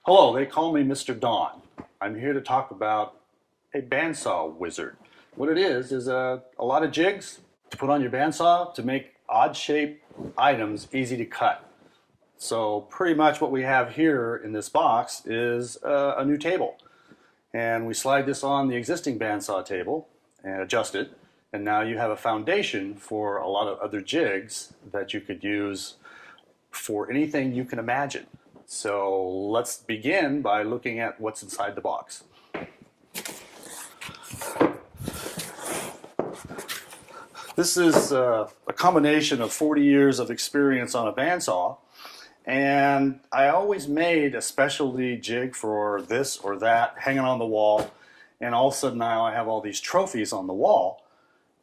Hello, they call me Mr. Don. I'm here to talk about a bandsaw wizard. What it is a lot of jigs to put on your bandsaw to make odd shaped items easy to cut. So pretty much what we have here in this box is a new table. And we slide this on the existing bandsaw table and adjust it. And now you have a foundation for a lot of other jigs that you could use for anything you can imagine. So let's begin by looking at what's inside the box. This is a combination of 40 years of experience on a bandsaw, and I always made a specialty jig for this or that hanging on the wall, and all of a sudden now I have all these trophies on the wall,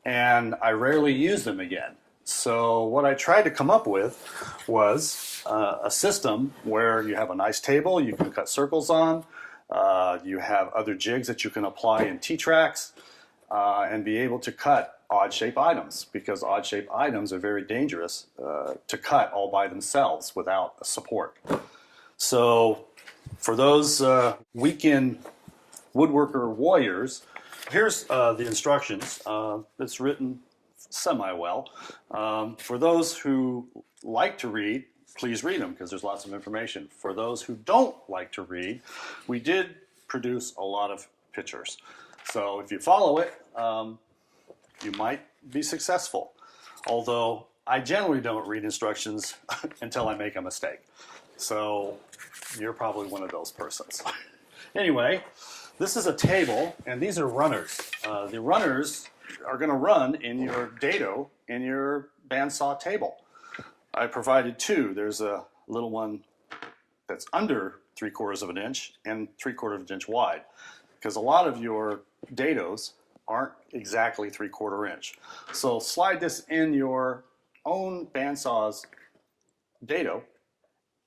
and I rarely use them again. So what I tried to come up with was a system where you have a nice table you can cut circles on, you have other jigs that you can apply in T-tracks, and be able to cut odd-shaped items, because odd-shaped items are very dangerous to cut all by themselves without support. So for those weekend woodworker warriors, here's the instructions. It's written semi-well. For those who like to read, please read them because there's lots of information. For those who don't like to read, we did produce a lot of pictures. So if you follow it, you might be successful. Although I generally don't read instructions until I make a mistake. So you're probably one of those persons. Anyway, this is a table, and these are runners. The runners are going to run in your dado in your bandsaw table. I provided two. There's a little one that's under 3/4 of an inch and 3/4 of an inch wide, because a lot of your dados aren't exactly 3/4 inch. So slide this in your own bandsaw's dado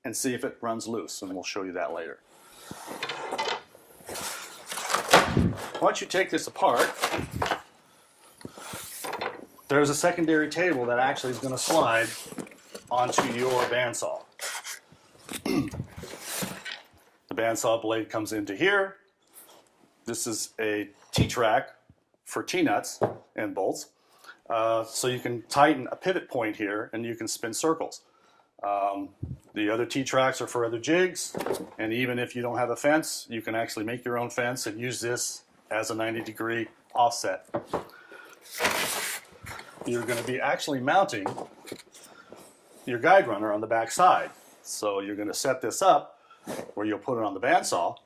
and see if it runs loose, and we'll show you that later. Once you take this apart, there's a secondary table that actually is going to slide onto your bandsaw. The bandsaw blade comes into here. This is a T-track for T-nuts and bolts. So you can tighten a pivot point here and you can spin circles. The other T-tracks are for other jigs, and even if you don't have a fence, you can actually make your own fence and use this as a 90-degree offset. You're going to be actually mounting your guide runner on the back side. So you're going to set this up where you'll put it on the bandsaw,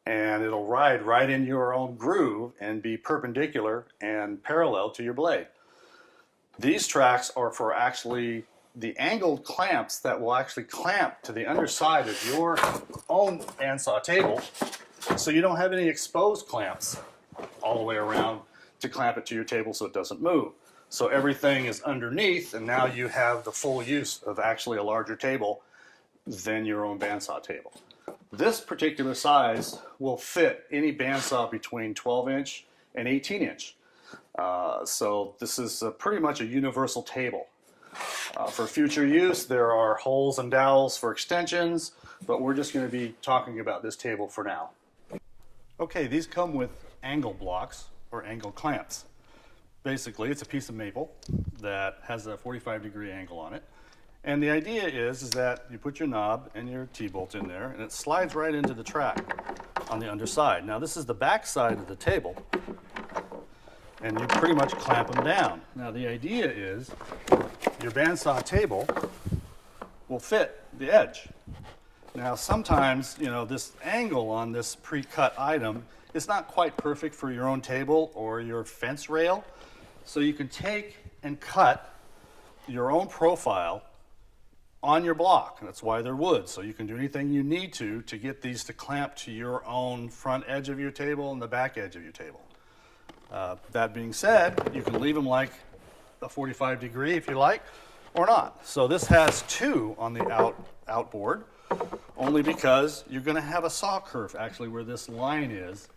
and it'll ride right in your own groove and be perpendicular and parallel to your blade. These tracks are for actually the angled clamps that will actually clamp to the underside of your own bandsaw table, so you don't have any exposed clamps all the way around to clamp it to your table so it doesn't move. So everything is underneath, and now you have the full use of actually a larger table than your own bandsaw table. This particular size will fit any bandsaw between 12-inch and 18-inch. So this is pretty much a universal table. For future use, there are holes and dowels for extensions, but we're just going to be talking about this table for now. Okay, these come with angle blocks or angle clamps. Basically, it's a piece of maple that has a 45-degree angle on it. And the idea is that you put your knob and your T-bolt in there, and it slides right into the track on the underside. Now, this is the back side of the table, and you pretty much clamp them down. Now, the idea is your bandsaw table will fit the edge. Now, sometimes, you know, this angle on this pre-cut item is not quite perfect for your own table or your fence rail. So you can take and cut your own profile on your block. And that's why they're wood. So you can do anything you need to get these to clamp to your own front edge of your table and the back edge of your table. That being said, you can leave them like a 45-degree if you like, or not. So this has two on the outboard, only because you're going to have a saw curve actually where this line is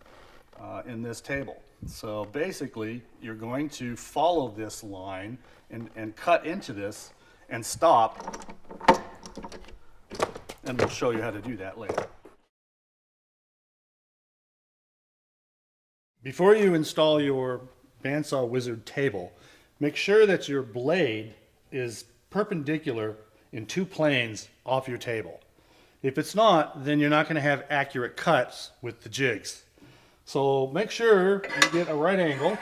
in this table. So basically, you're going to follow this line and cut into this and stop, and we'll show you how to do that later. Before you install your Bandsaw Wizard table, make sure that your blade is perpendicular in 2 planes off your table. If it's not, then you're not going to have accurate cuts with the jigs. So make sure you get a right angle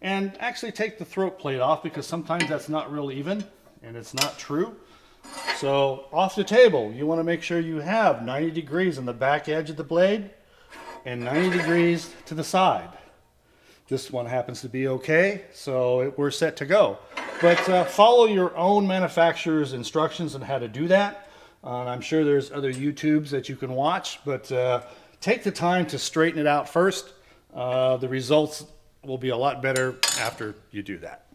and actually take the throat plate off, because sometimes that's not real even and it's not true. So off the table, you want to make sure you have 90 degrees on the back edge of the blade and 90 degrees to the side. This one happens to be okay, so we're set to go. But follow your own manufacturer's instructions on how to do that. I'm sure there's other YouTubes that you can watch, but take the time to straighten it out first. The results will be a lot better after you do that.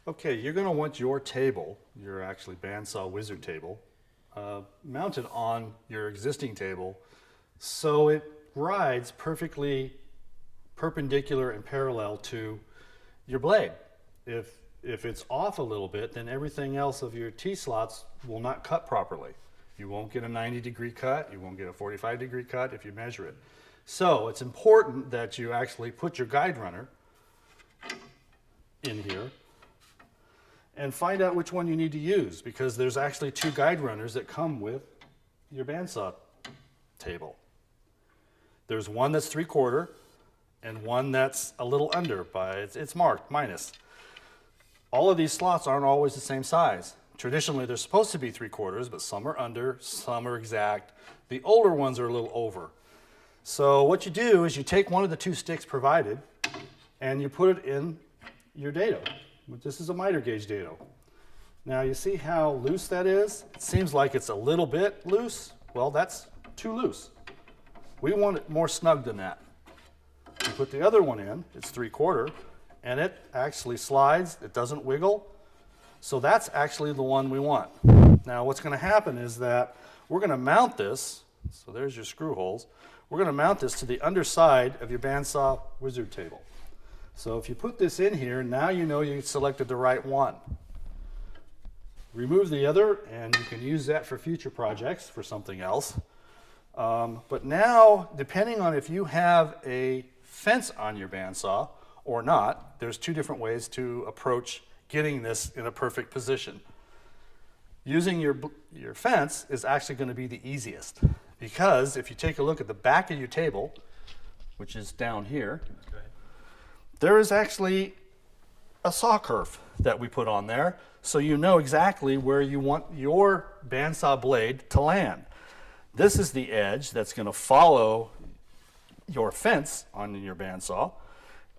Okay, you're going to want your table, your actually Bandsaw Wizard table, mounted on your existing table so it rides perfectly perpendicular and parallel to your blade. If it's off a little bit, then everything else of your T-slots will not cut properly. You won't get a 90-degree cut, you won't get a 45-degree cut if you measure it. So it's important that you actually put your guide runner in here and find out which one you need to use, because there's actually 2 guide runners that come with your bandsaw table. There's one that's 3/4 and one that's a little under, it's marked minus. All of these slots aren't always the same size. Traditionally they're supposed to be 3/4, but some are under, some are exact. The older ones are a little over. So what you do is you take one of the 2 sticks provided and you put it in your dado. This is a miter gauge dado. Now you see how loose that is? It seems like it's a little bit loose. Well, that's too loose. We want it more snug than that. You put the other one in, it's 3/4, and it actually slides, it doesn't wiggle. So that's actually the one we want. Now what's going to happen is that we're going to mount this, so there's your screw holes, we're going to mount this to the underside of your Bandsaw Wizard table. So if you put this in here, now you know you selected the right one. Remove the other and you can use that for future projects for something else. But now, depending on if you have a fence on your bandsaw or not, there's 2 different ways to approach getting this in a perfect position. Using your fence is actually going to be the easiest, because if you take a look at the back of your table, which is down here, there is actually a saw curve that we put on there, so you know exactly where you want your bandsaw blade to land. This is the edge that's going to follow your fence on your bandsaw,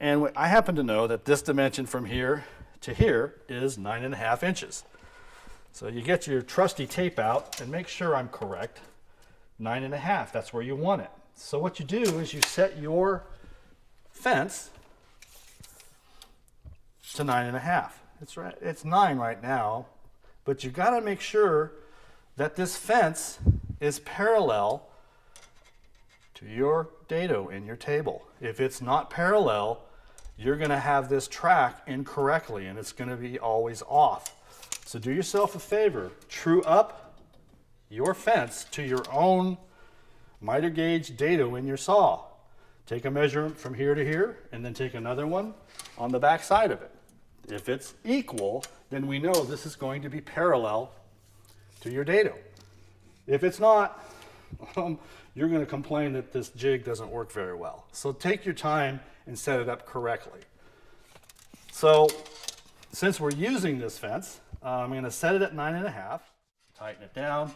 and I happen to know that this dimension from here to here is 9.5 inches. So you get your trusty tape out and make sure I'm correct. 9.5, that's where you want it. So what you do is you set your fence to 9.5. It's right, it's 9 right now, but you got to make sure that this fence is parallel to your dado in your table. If it's not parallel, you're going to have this track incorrectly and it's going to be always off. So do yourself a favor, true up your fence to your own miter gauge dado in your saw. Take a measurement from here to here and then take another one on the back side of it. If it's equal, then we know this is going to be parallel to your dado. If it's not, you're going to complain that this jig doesn't work very well. So take your time and set it up correctly. So since we're using this fence, I'm going to set it at 9.5, tighten it down,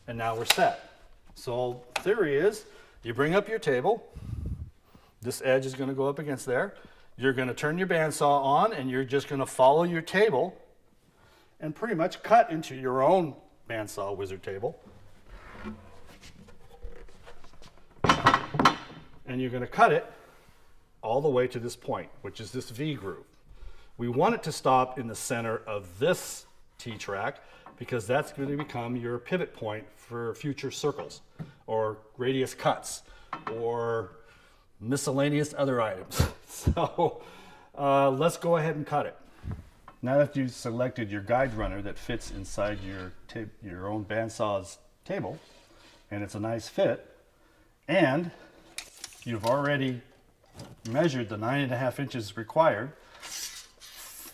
and now we're set. So theory is you bring up your table, this edge is going to go up against there, you're going to turn your bandsaw on and you're just going to follow your table and pretty much cut into your own Bandsaw Wizard table. And you're going to cut it all the way to this point, which is this V groove. We want it to stop in the center of this T-track because that's going to become your pivot point for future circles or radius cuts or miscellaneous other items. So let's go ahead and cut it. Now that you've selected your guide runner that fits inside your own bandsaw's table, and it's a nice fit, and you've already measured the 9.5 inches required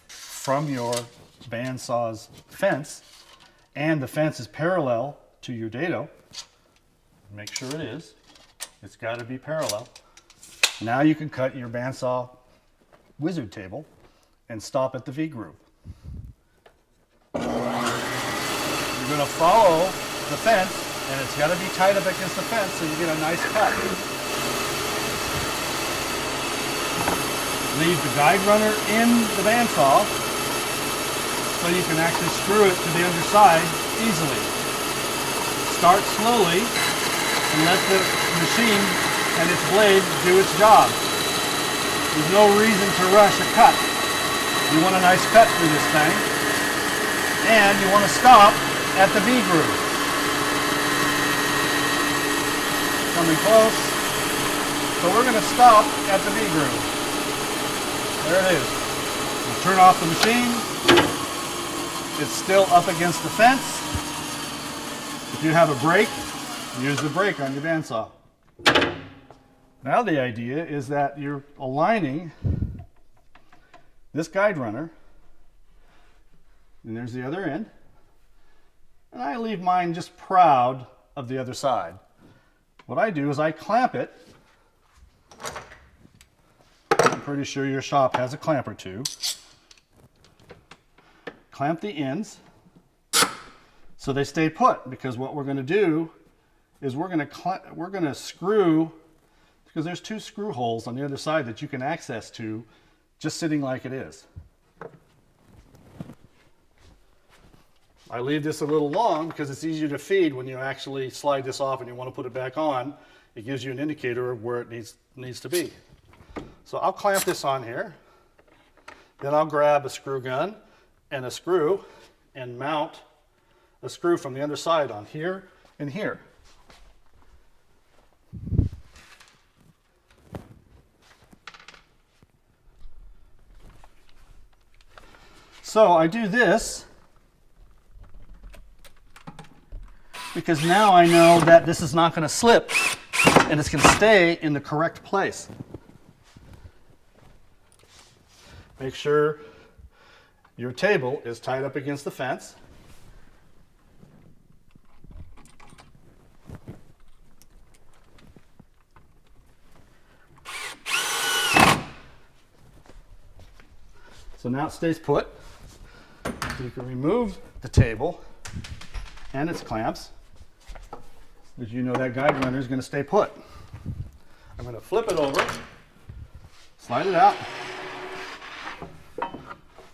from your bandsaw's fence, and the fence is parallel to your dado. Make sure it is. It's got to be parallel. Now you can cut your bandsaw wizard table and stop at the V-groove. You're going to follow the fence, and it's got to be tight up against the fence so you get a nice cut. Leave the guide runner in the bandsaw so you can actually screw it to the underside easily. Start slowly and let the machine and its blade do its job. There's no reason to rush a cut. You want a nice cut through this thing, and you want to stop at the V-groove. Coming close. So we're going to stop at the V-groove. There it is. We'll turn off the machine. It's still up against the fence. If you have a brake, use the brake on your bandsaw. Now the idea is that you're aligning this guide runner, and there's the other end, and I leave mine just proud of the other side. What I do is I clamp it. I'm pretty sure your shop has a clamp or two. Clamp the ends so they stay put, because what we're going to do is we're going to screw, because there's 2 screw holes on the other side that you can access to just sitting like it is. I leave this a little long because it's easier to feed when you actually slide this off and you want to put it back on. It gives you an indicator of where it needs to be. So I'll clamp this on here. Then I'll grab a screw gun and a screw and mount a screw from the underside on here and here. So I do this because now I know that this is not going to slip and it's going to stay in the correct place. Make sure your table is tied up against the fence. So now it stays put. So you can remove the table and its clamps, because you know that guide runner is going to stay put. I'm going to flip it over, slide it out,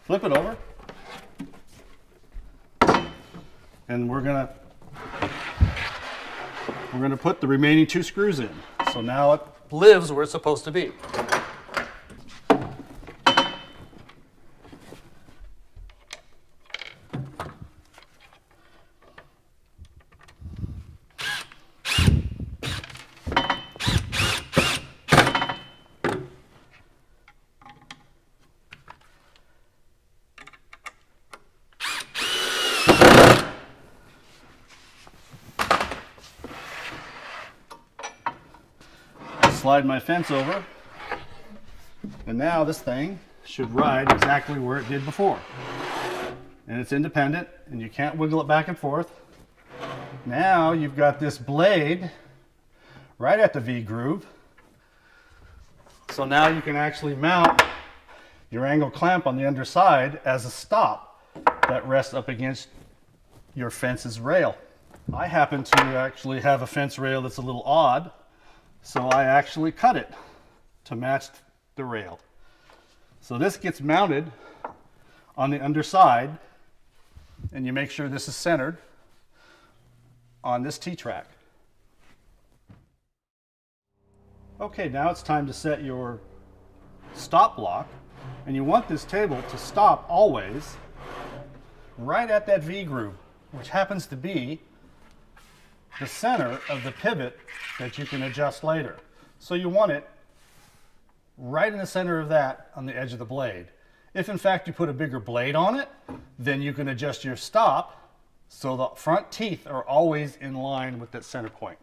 flip it over, and we're going to put the remaining 2 screws in. So now it lives where it's supposed to be. Slide my fence over, and now this thing should ride exactly where it did before. And it's independent, and you can't wiggle it back and forth. Now you've got this blade right at the V-groove. So now you can actually mount your angle clamp on the underside as a stop that rests up against your fence's rail. I happen to actually have a fence rail that's a little odd, so I actually cut it to match the rail. So this gets mounted on the underside, and you make sure this is centered on this T-track. Okay, now it's time to set your stop block, and you want this table to stop always right at that V-groove, which happens to be the center of the pivot that you can adjust later. So you want it right in the center of that on the edge of the blade. If in fact you put a bigger blade on it, then you can adjust your stop So the front teeth are always in line with that center point.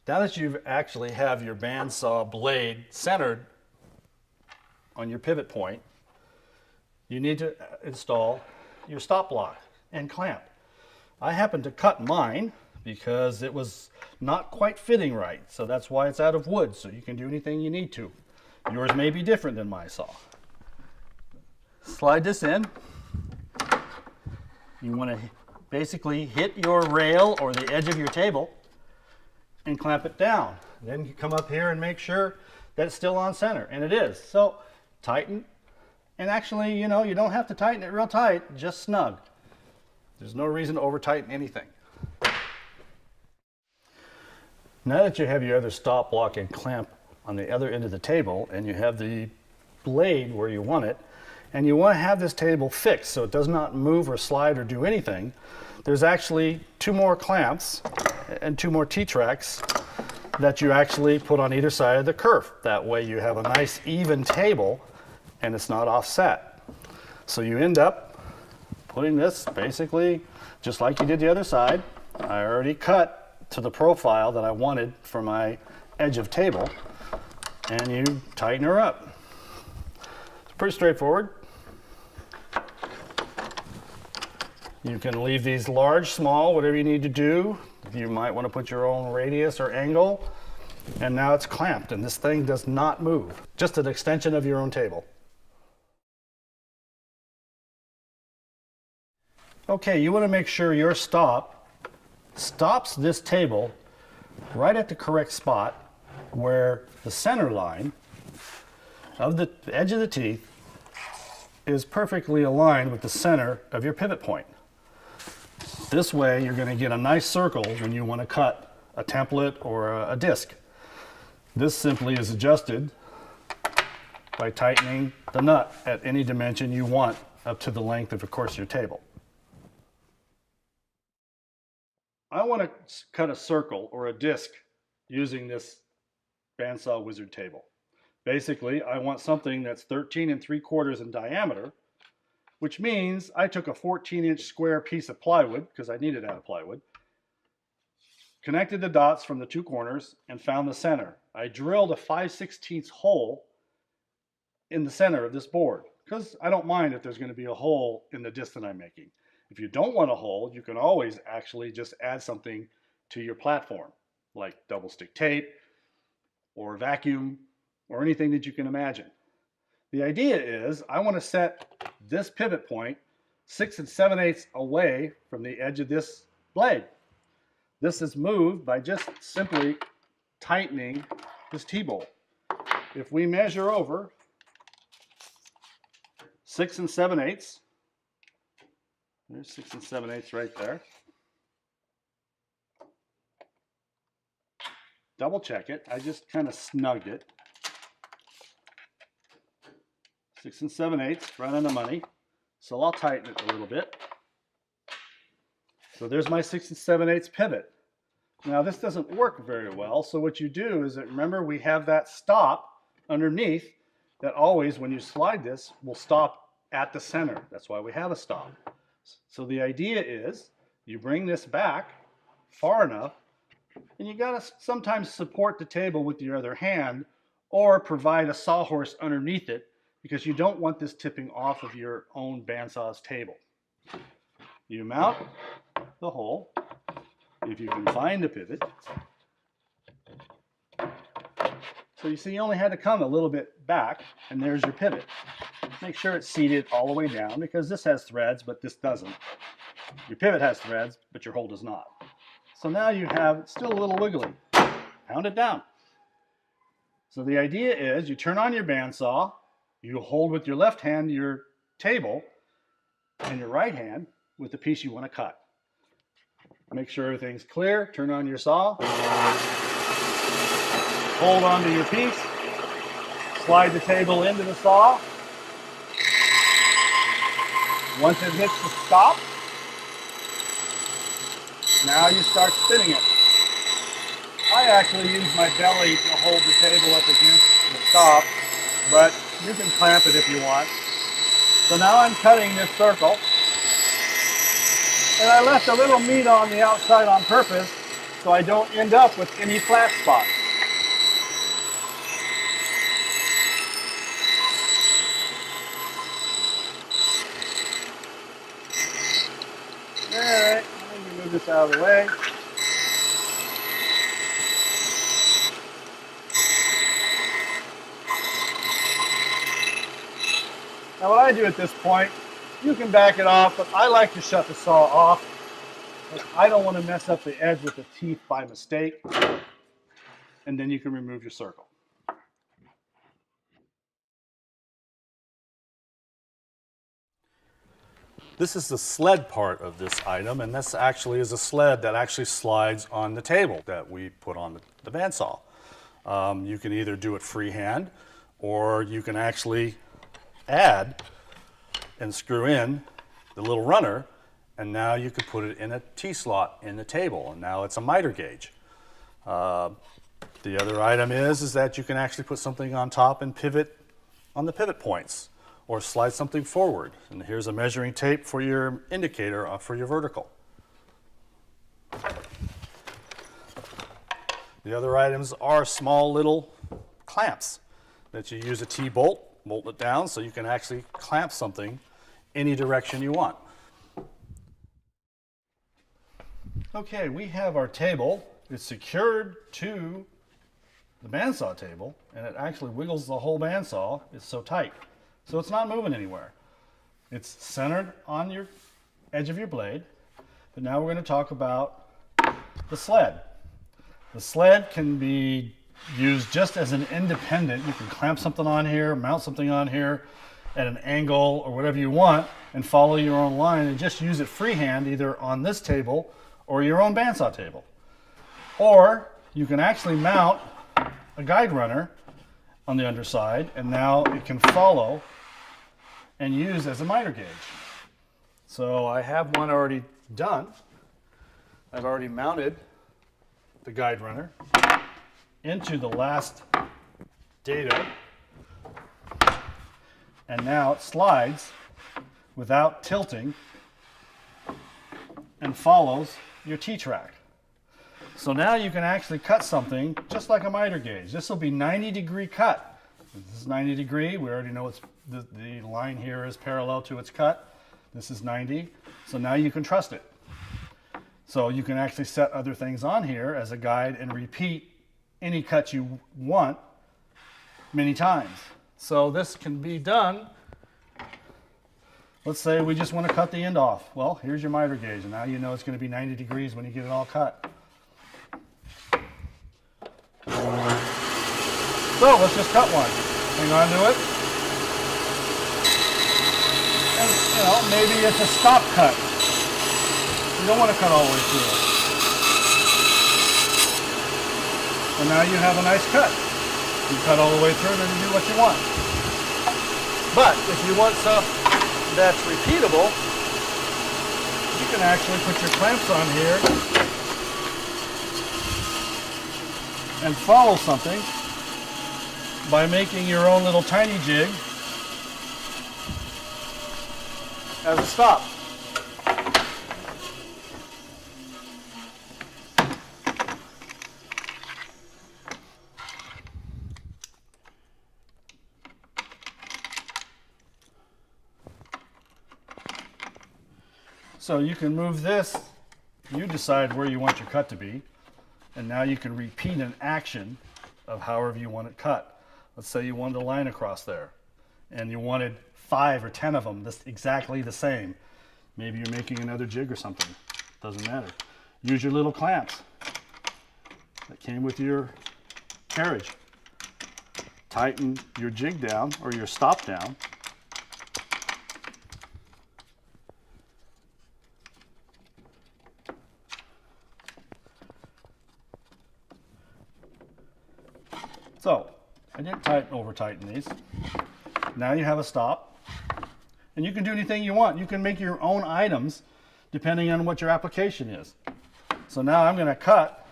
Now that you actually have your bandsaw blade centered on your pivot point, you need to install your stop block and clamp. I happened to cut mine because it was not quite fitting right, so that's why it's out of wood, so you can do anything you need to. Yours may be different than my saw. Slide this in. You want to basically hit your rail or the edge of your table and clamp it down. Then you come up here and make sure that it's still on center, and it is. So tighten, and actually, you know, you don't have to tighten it real tight, just snug. There's no reason to over tighten anything. Now that you have your other stop block and clamp on the other end of the table, and you have the blade where you want it, and you want to have this table fixed so it does not move or slide or do anything, there's actually 2 more clamps and 2 more T-tracks that you actually put on either side of the kerf. That way you have a nice even table and it's not offset. So you end up putting this basically just like you did the other side. I already cut to the profile that I wanted for my edge of table, and you tighten her up. It's pretty straightforward. You can leave these large, small, whatever you need to do. You might want to put your own radius or angle. And now it's clamped, and this thing does not move. Just an extension of your own table. Okay, you want to make sure your stop stops this table right at the correct spot where the center line of the edge of the teeth is perfectly aligned with the center of your pivot point. This way you're going to get a nice circle when you want to cut a template or a disc. This simply is adjusted by tightening the nut at any dimension you want up to the length of course, your table. I want to cut a circle or a disc using this bandsaw wizard table. Basically, I want something that's 13 3/4 in diameter, which means I took a 14-inch square piece of plywood, because I needed out of plywood, connected the dots from the 2 corners, and found the center. I drilled a 5/16 hole in the center of this board, because I don't mind if there's going to be a hole in the disc that I'm making. If you don't want a hole, you can always actually just add something to your platform, like double stick tape or vacuum or anything that you can imagine. The idea is I want to set this pivot point 6 7/8 away from the edge of this blade. This is moved by just simply tightening this T-bolt. If we measure over 6 7/8, there's 6 7/8 right there. Double check it. I just kind of snugged it. 6 7/8, right on the money. So I'll tighten it a little bit. So there's my 6 7/8 pivot. Now this doesn't work very well. So what you do is that, remember, we have that stop underneath that always, when you slide this, will stop at the center. That's why we have a stop. So the idea is you bring this back far enough, and you gotta sometimes support the table with your other hand or provide a sawhorse underneath it, because you don't want this tipping off of your own bandsaw's table. You mount the hole, if you can find the pivot. So you see you only had to come a little bit back, and there's your pivot. Make sure it's seated all the way down, because this has threads, but this doesn't. Your pivot has threads, but your hole does not. So now you have, it's still a little wiggly. Pound it down. So the idea is you turn on your bandsaw, you hold with your left hand your table, and your right hand with the piece you want to cut. Make sure everything's clear, turn on your saw, hold onto your piece, slide the table into the saw. Once it hits the stop, now you start spinning it. I actually use my belly to hold the table up against the stop, but you can clamp it if you want. So now I'm cutting this circle. And I left a little meat on the outside on purpose so I don't end up with any flat spots. Alright, let me move this out of the way. Now what I do at this point, you can back it off, but I like to shut the saw off. I don't want to mess up the edge with the teeth by mistake. And then you can remove your circle. This is the sled part of this item, and this actually is a sled that actually slides on the table that we put on the bandsaw. You can either do it freehand, or you can actually add and screw in the little runner, and now you could put it in a T-slot in the table, and now it's a miter gauge. The other item is that you can actually put something on top and pivot on the pivot points, or slide something forward. And here's a measuring tape for your indicator for your vertical. The other items are small little clamps that you use a T-bolt, bolt it down so you can actually clamp something any direction you want. Okay, we have our table. It's secured to the bandsaw table, and it actually wiggles the whole bandsaw. It's so tight. So it's not moving anywhere. It's centered on your edge of your blade. But now we're going to talk about the sled. The sled can be used just as an independent. You can clamp something on here, mount something on here at an angle or whatever you want, and follow your own line and just use it freehand either on this table or your own bandsaw table. Or you can actually mount a guide runner on the underside, and now it can follow and use as a miter gauge. So I have one already done. I've already mounted the guide runner into the last dado, and now it slides without tilting and follows your T-track. So now you can actually cut something just like a miter gauge. This will be 90-degree cut. This is 90 degree. We already know it's the line here is parallel to its cut. This is 90. So now you can trust it. So you can actually set other things on here as a guide and repeat any cut you want many times. So this can be done. Let's say we just want to cut the end off. Well, here's your miter gauge, and now you know it's going to be 90 degrees when you get it all cut. So let's just cut one. Hang on to it. And, you know, maybe it's a stop cut. You don't want to cut all the way through it. And now you have a nice cut. You cut all the way through and then you do what you want. But if you want stuff that's repeatable, you can actually put your clamps on here and follow something by making your own little tiny jig as a stop. So you can move this, you decide where you want your cut to be, and now you can repeat an action of however you want it cut. Let's say you wanted a line across there, and you wanted 5 or 10 of them exactly the same. Maybe you're making another jig or something. Doesn't matter. Use your little clamps that came with your carriage. Tighten your jig down or your stop down. So, I didn't over tighten these. Now you have a stop, and you can do anything you want. You can make your own items depending on what your application is. So now I'm going to cut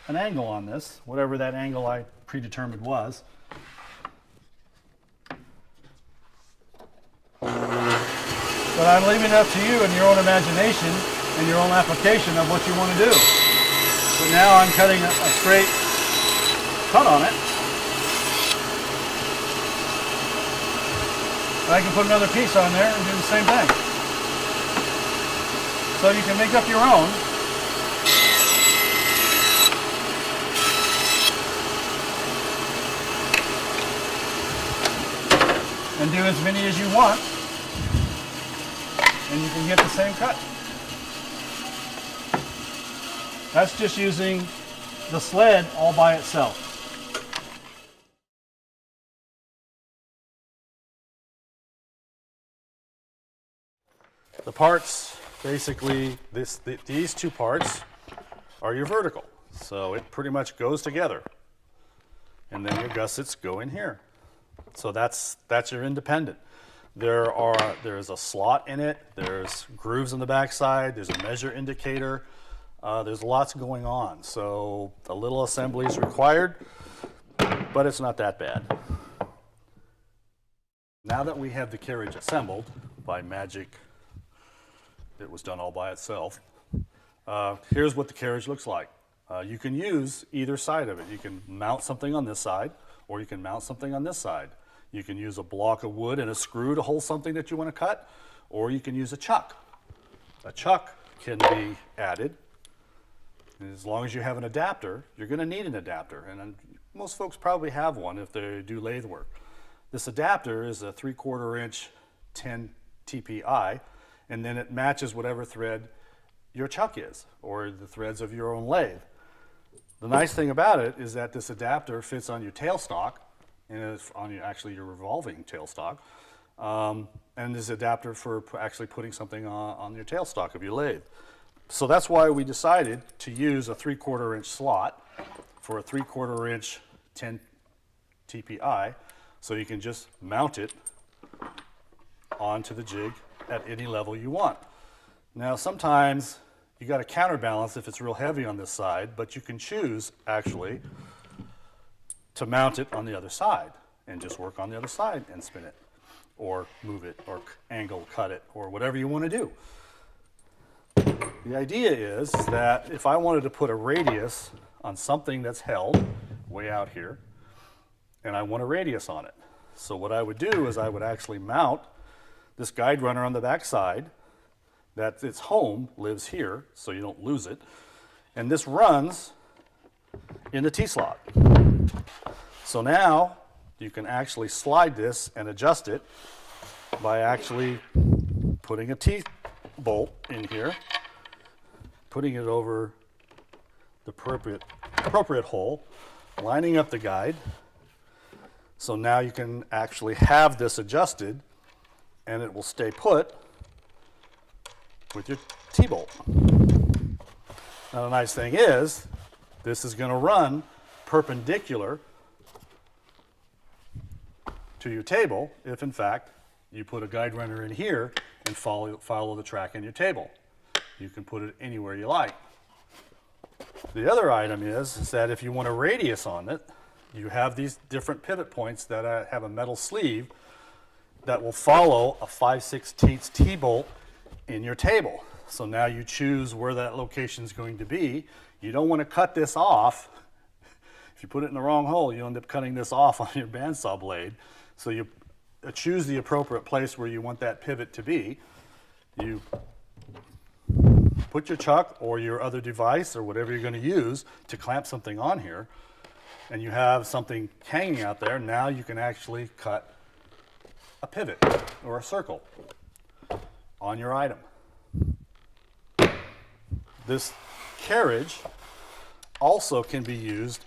an angle on this, whatever that angle I predetermined was. But I'm leaving it up to you and your own imagination and your own application of what you want to do. But now I'm cutting a straight cut on it. I can put another piece on there and do the same thing. So you can make up your own. And do as many as you want. And you can get the same cut. That's just using the sled all by itself. The parts, basically, these two parts are your vertical. So it pretty much goes together. And then your gussets go in here. So that's your independent. There's a slot in it, there's grooves on the backside, there's a measure indicator, there's lots going on. So a little assembly is required, but it's not that bad. Now that we have the carriage assembled by magic, it was done all by itself. Here's what the carriage looks like. You can use either side of it. You can mount something on this side, or you can mount something on this side. You can use a block of wood and a screw to hold something that you want to cut, or you can use a chuck. A chuck can be added. And as long as you have an adapter, you're going to need an adapter. And most folks probably have one if they do lathe work. This adapter is a 3/4 inch 10 TPI, and then it matches whatever thread your chuck is, or the threads of your own lathe. The nice thing about it is that this adapter fits on your tailstock, and it's on your revolving tailstock, and this adapter for actually putting something on your tailstock of your lathe. So that's why we decided to use a 3/4 inch slot for a 3/4 inch 10 TPI, so you can just mount it onto the jig at any level you want. Now sometimes you got to counterbalance if it's real heavy on this side, but you can choose actually to mount it on the other side and just work on the other side and spin it or move it or angle cut it or whatever you want to do. The idea is that if I wanted to put a radius on something that's held way out here, and I want a radius on it, so what I would do is I would actually mount this guide runner on the back side, that its home lives here, so you don't lose it, and this runs in the T-slot. So now you can actually slide this and adjust it by actually putting a T-bolt in here, putting it over the appropriate hole, lining up the guide. So now you can actually have this adjusted and it will stay put with your T-bolt. Now the nice thing is, this is going to run perpendicular to your table if in fact you put a guide runner in here and follow the track in your table. You can put it anywhere you like. The other item is that if you want a radius on it, you have these different pivot points that have a metal sleeve that will follow a 5/16 T-bolt in your table. So now you choose where that location is going to be. You don't want to cut this off. If you put it in the wrong hole, you end up cutting this off on your bandsaw blade. So you choose the appropriate place where you want that pivot to be. You put your chuck or your other device or whatever you're going to use to clamp something on here, and you have something hanging out there. Now you can actually cut a pivot or a circle on your item. This carriage also can be used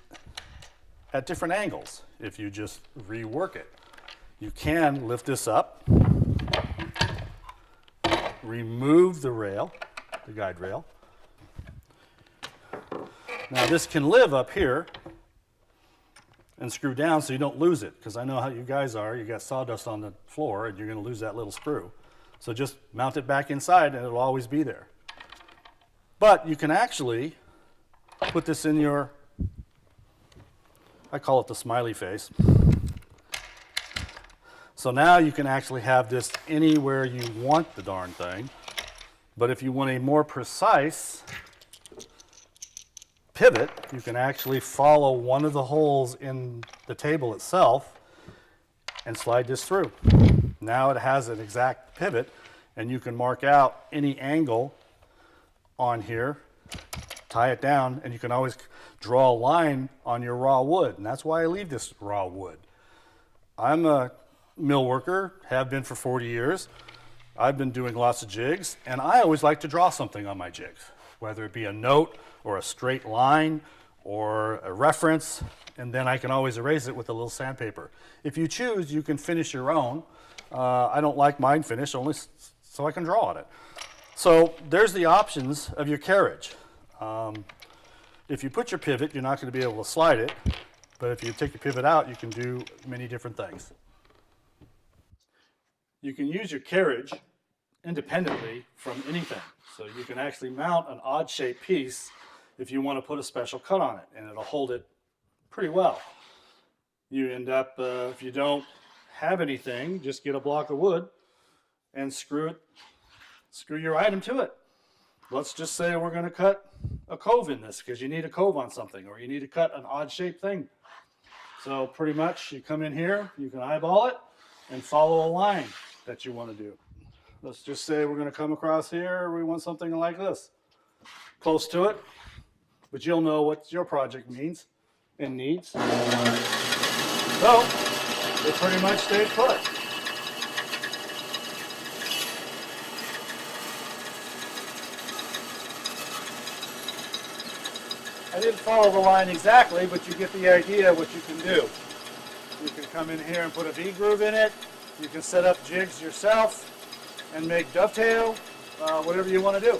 at different angles if you just rework it. You can lift this up, remove the rail, the guide rail. Now this can live up here and screw down so you don't lose it, because I know how you guys are. You got sawdust on the floor and you're going to lose that little screw. So just mount it back inside and it'll always be there. But you can actually put this in your, I call it the smiley face. So now you can actually have this anywhere you want the darn thing. But if you want a more precise pivot, you can actually follow one of the holes in the table itself and slide this through. Now it has an exact pivot, and you can mark out any angle on here, tie it down, and you can always draw a line on your raw wood. And that's why I leave this raw wood. I'm a mill worker, have been for 40 years. I've been doing lots of jigs, and I always like to draw something on my jigs, whether it be a note or a straight line or a reference, and then I can always erase it with a little sandpaper. If you choose, you can finish your own. I don't like mine finished, only so I can draw on it. So there's the options of your carriage. If you put your pivot, you're not going to be able to slide it, but if you take your pivot out, you can do many different things. You can use your carriage independently from anything. So you can actually mount an odd-shaped piece if you want to put a special cut on it, and it'll hold it pretty well. You end up, if you don't have anything, just get a block of wood and screw your item to it. Let's just say we're going to cut a cove in this because you need a cove on something, or you need to cut an odd-shaped thing. So pretty much you come in here, you can eyeball it and follow a line that you want to do. Let's just say we're going to come across here, we want something like this, close to it, but you'll know what your project means and needs. So it pretty much stayed put. I didn't follow the line exactly, but you get the idea of what you can do. You can come in here and put a V-groove in it. You can set up jigs yourself and make dovetail, whatever you want to do.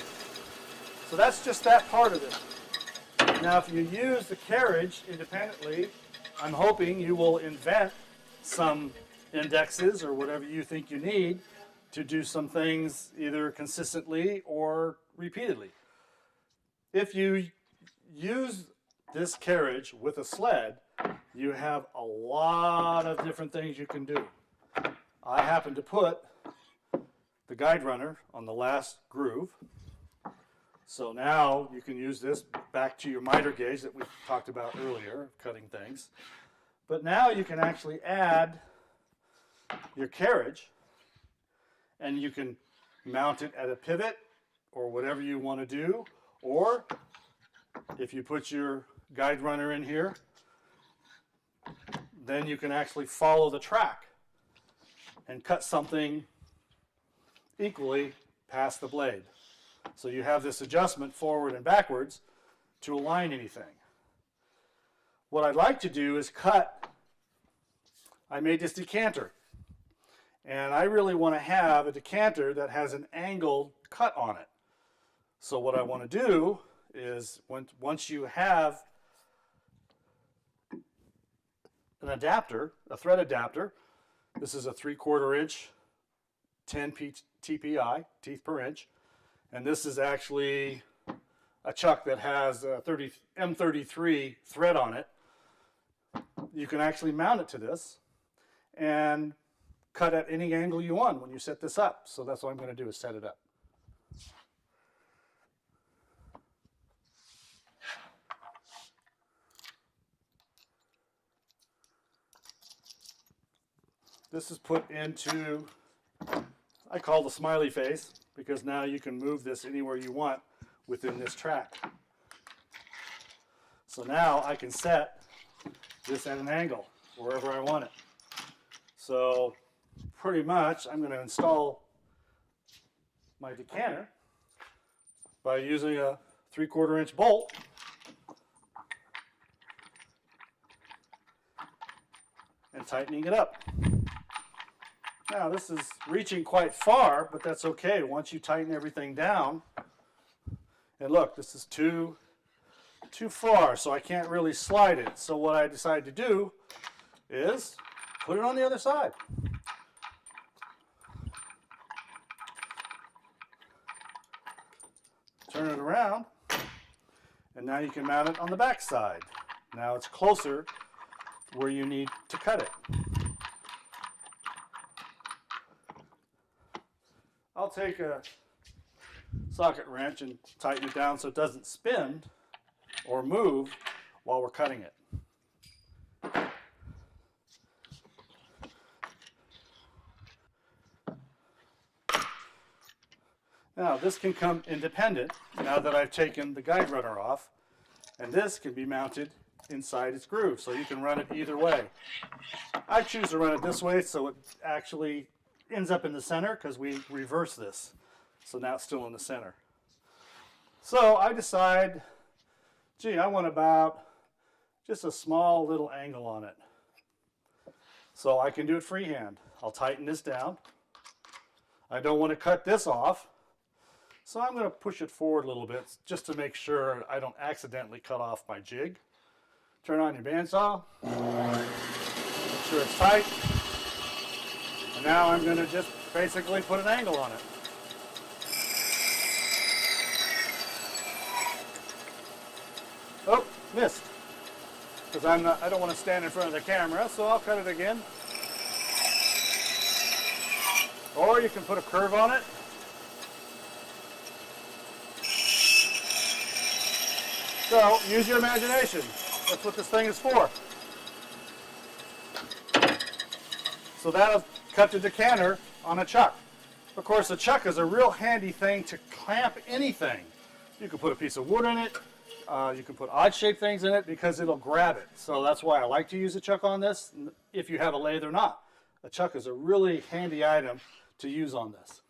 So that's just that part of it. Now if you use the carriage independently, I'm hoping you will invent some indexes or whatever you think you need to do some things either consistently or repeatedly. If you use this carriage with a sled, you have a lot of different things you can do. I happen to put the guide runner on the last groove. So now you can use this back to your miter gauge that we talked about earlier, cutting things. But now you can actually add your carriage, and you can mount it at a pivot or whatever you want to do. Or if you put your guide runner in here, then you can actually follow the track and cut something equally past the blade. So you have this adjustment forward and backwards to align anything. What I'd like to do is cut, I made this decanter, and I really want to have a decanter that has an angled cut on it. So what I want to do is once you have an adapter, a thread adapter, this is a 3/4 inch 10 TPI, teeth per inch, and this is actually a chuck that has a M33 thread on it. You can actually mount it to this and cut at any angle you want when you set this up. So that's what I'm going to do, is set it up. This is put into, I call the smiley face, because now you can move this anywhere you want within this track. So now I can set this at an angle wherever I want it. So pretty much I'm going to install my decanter by using a 3/4 inch bolt and tightening it up. Now this is reaching quite far, but that's okay once you tighten everything down. And look, this is too far, so I can't really slide it. So what I decided to do is put it on the other side. Turn it around, and now you can mount it on the back side. Now it's closer where you need to cut it. I'll take a socket wrench and tighten it down so it doesn't spin or move while we're cutting it. Now this can come independent now that I've taken the guide runner off, and this can be mounted inside its groove, so you can run it either way. I choose to run it this way so it actually ends up in the center because we reverse this. So now it's still in the center. So I decide, gee, I want about just a small little angle on it. So I can do it freehand. I'll tighten this down. I don't want to cut this off. So I'm going to push it forward a little bit just to make sure I don't accidentally cut off my jig. Turn on your bandsaw. Make sure it's tight. And now I'm going to just basically put an angle on it. Oh, missed. Because I don't want to stand in front of the camera, so I'll cut it again. Or you can put a curve on it. So, use your imagination. That's what this thing is for. So that'll cut the decanter on a chuck. Of course, a chuck is a real handy thing to clamp anything. You can put a piece of wood in it. You can put odd-shaped things in it because it'll grab it. So that's why I like to use a chuck on this, if you have a lathe or not. A chuck is a really handy item to use on this.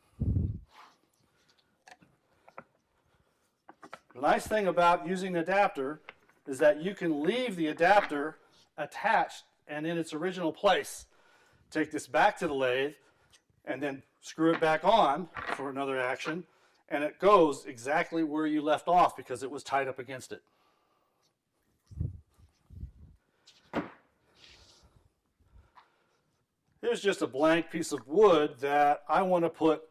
The nice thing about using the adapter is that you can leave the adapter attached and in its original place. Take this back to the lathe and then screw it back on for another action, and it goes exactly where you left off because it was tied up against it. Here's just a blank piece of wood that I want to put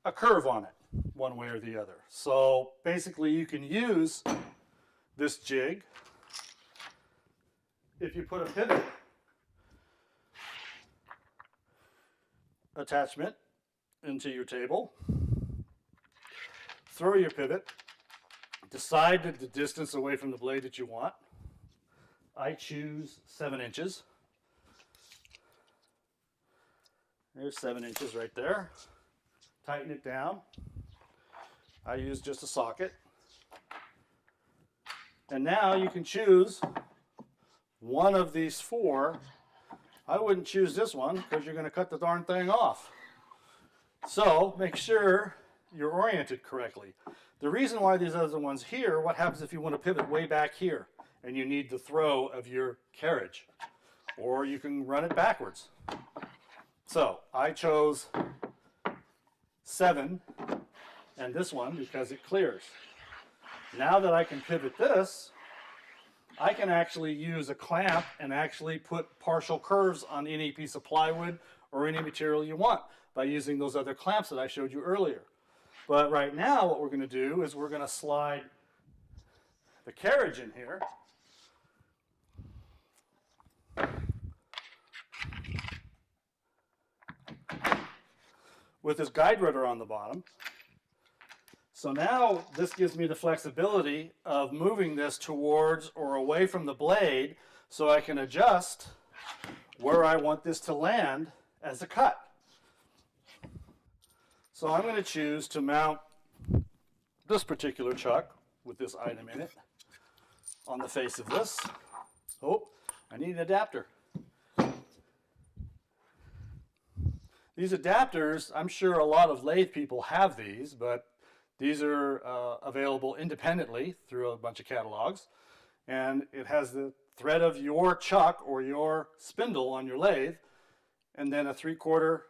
a curve on it, one way or the other. So basically you can use this jig if you put a pivot attachment into your table, throw your pivot, decide the distance away from the blade that you want. I choose 7 inches. There's 7 inches right there. Tighten it down. I use just a socket. And now you can choose one of these 4. I wouldn't choose this one because you're going to cut the darn thing off. So make sure you're oriented correctly. The reason why these other ones here, what happens if you want to pivot way back here and you need the throw of your carriage? Or you can run it backwards. So I chose 7 and this one because it clears. Now that I can pivot this, I can actually use a clamp and actually put partial curves on any piece of plywood or any material you want by using those other clamps that I showed you earlier. But right now what we're going to do is we're going to slide the carriage in here. With this guide rudder on the bottom. So now this gives me the flexibility of moving this towards or away from the blade so I can adjust where I want this to land as a cut. So I'm going to choose to mount this particular chuck with this item in it on the face of this. Oh, I need an adapter. These adapters, I'm sure a lot of lathe people have these, but these are available independently through a bunch of catalogs. And it has the thread of your chuck or your spindle on your lathe, and then a 3/4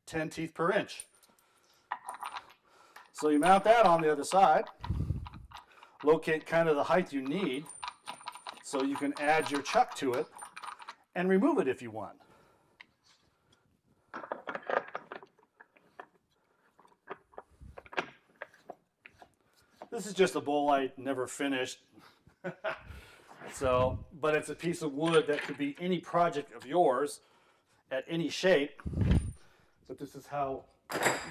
10 teeth per inch. So you mount that on the other side, locate kind of the height you need, so you can add your chuck to it and remove it if you want. This is just a bowl I never finished. But it's a piece of wood that could be any project of yours at any shape. But this is how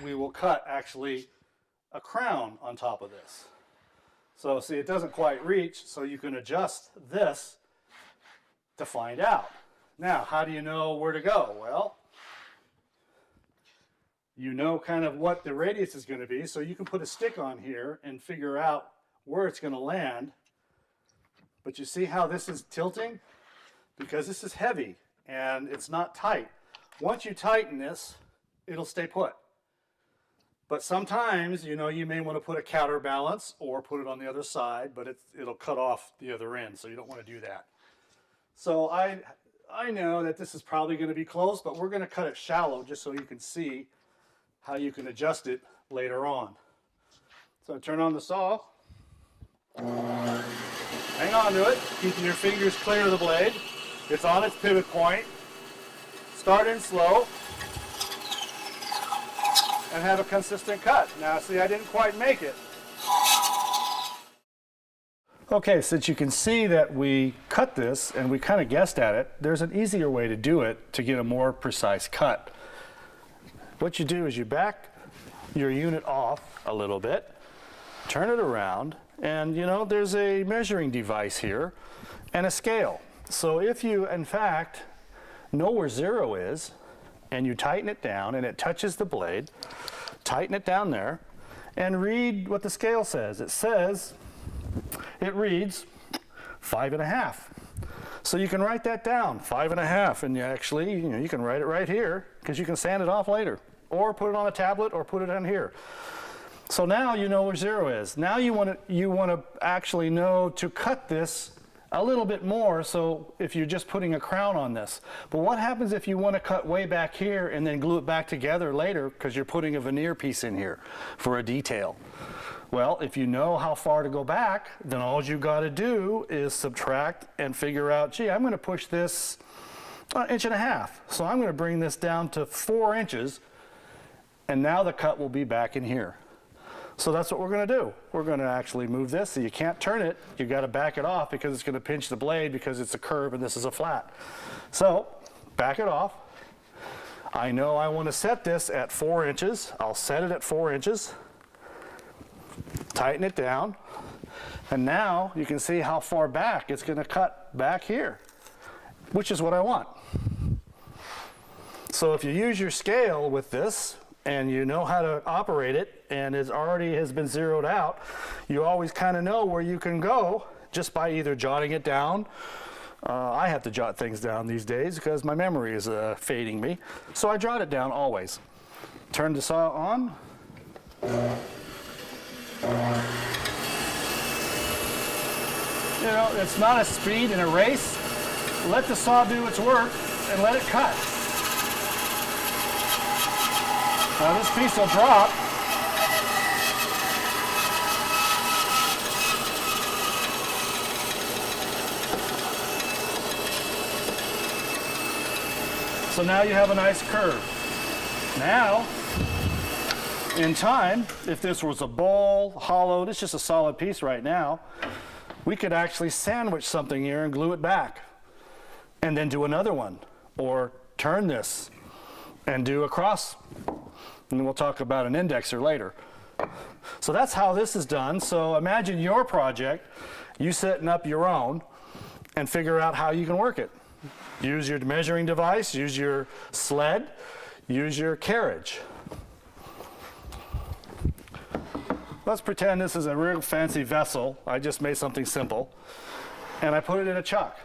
we will cut actually a crown on top of this. So see, it doesn't quite reach, so you can adjust this to find out. Now, how do you know where to go? Well, you know kind of what the radius is going to be, so you can put a stick on here and figure out where it's going to land. But you see how this is tilting? Because this is heavy and it's not tight. Once you tighten this, it'll stay put. But sometimes, you know, you may want to put a counterbalance or put it on the other side, but it'll cut off the other end, so you don't want to do that. So I know that this is probably going to be close, but we're going to cut it shallow just so you can see how you can adjust it later on. So turn on the saw. Hang on to it, keeping your fingers clear of the blade. It's on its pivot point. Start in slow. And have a consistent cut. Now see, I didn't quite make it. Okay, since you can see that we cut this and we kind of guessed at it, there's an easier way to do it to get a more precise cut. What you do is you back your unit off a little bit, turn it around, and you know, there's a measuring device here and a scale. So if you, in fact, know where 0 is, and you tighten it down and it touches the blade, tighten it down there, and read what the scale says. It reads 5.5. So you can write that down, 5.5, and you actually, you know, you can write it right here because you can sand it off later, or put it on a tablet, or put it on here. So now you know where 0 is. Now you want to actually know to cut this a little bit more, so if you're just putting a crown on this. But what happens if you want to cut way back here and then glue it back together later because you're putting a veneer piece in here for a detail? Well, if you know how far to go back, then all you got to do is subtract and figure out, gee, I'm going to push this 1.5 inches. So I'm going to bring this down to 4 inches, and now the cut will be back in here. So that's what we're going to do. We're going to actually move this. So you can't turn it. You've got to back it off because it's going to pinch the blade because it's a curve and this is a flat. So back it off. I know I want to set this at 4 inches. I'll set it at 4 inches. Tighten it down. And now you can see how far back it's going to cut back here, which is what I want. So if you use your scale with this, and you know how to operate it, and it already has been zeroed out, you always kind of know where you can go just by either jotting it down. I have to jot things down these days because my memory is fading me. So I jot it down always. Turn the saw on. You know, it's not a speed in a race. Let the saw do its work and let it cut. Now this piece will drop. So now you have a nice curve. Now, in time, if this was a bowl, hollowed, it's just a solid piece right now, we could actually sandwich something here and glue it back. And then do another one. Or turn this and do a cross. And we'll talk about an indexer later. So that's how this is done. So imagine your project, you setting up your own, and figure out how you can work it. Use your measuring device, use your sled, use your carriage. Let's pretend this is a real fancy vessel. I just made something simple, and I put it in a chuck.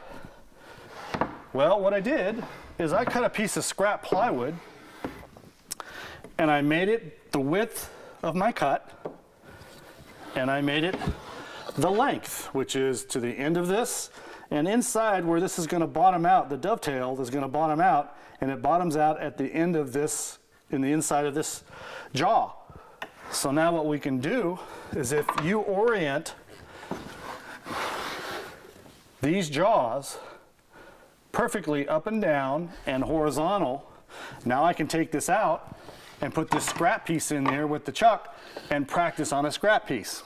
Well, what I did is I cut a piece of scrap plywood, and I made it the width of my cut, and I made it the length, which is to the end of this, and inside where this is going to bottom out, the dovetail is going to bottom out, and it bottoms out at the end of this, in the inside of this jaw. So now what we can do is if you orient these jaws perfectly up and down and horizontal, now I can take this out and put this scrap piece in there with the chuck and practice on a scrap piece.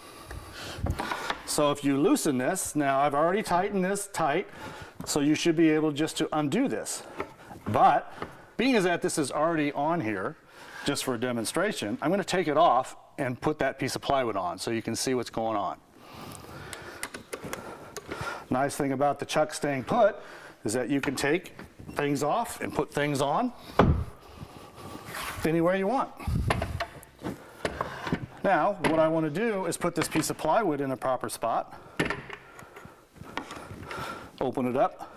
So if you loosen this, now I've already tightened this tight, so you should be able just to undo this. But being as that this is already on here, just for a demonstration, I'm going to take it off and put that piece of plywood on so you can see what's going on. Nice thing about the chuck staying put is that you can take things off and put things on anywhere you want. Now, what I want to do is put this piece of plywood in a proper spot. Open it up.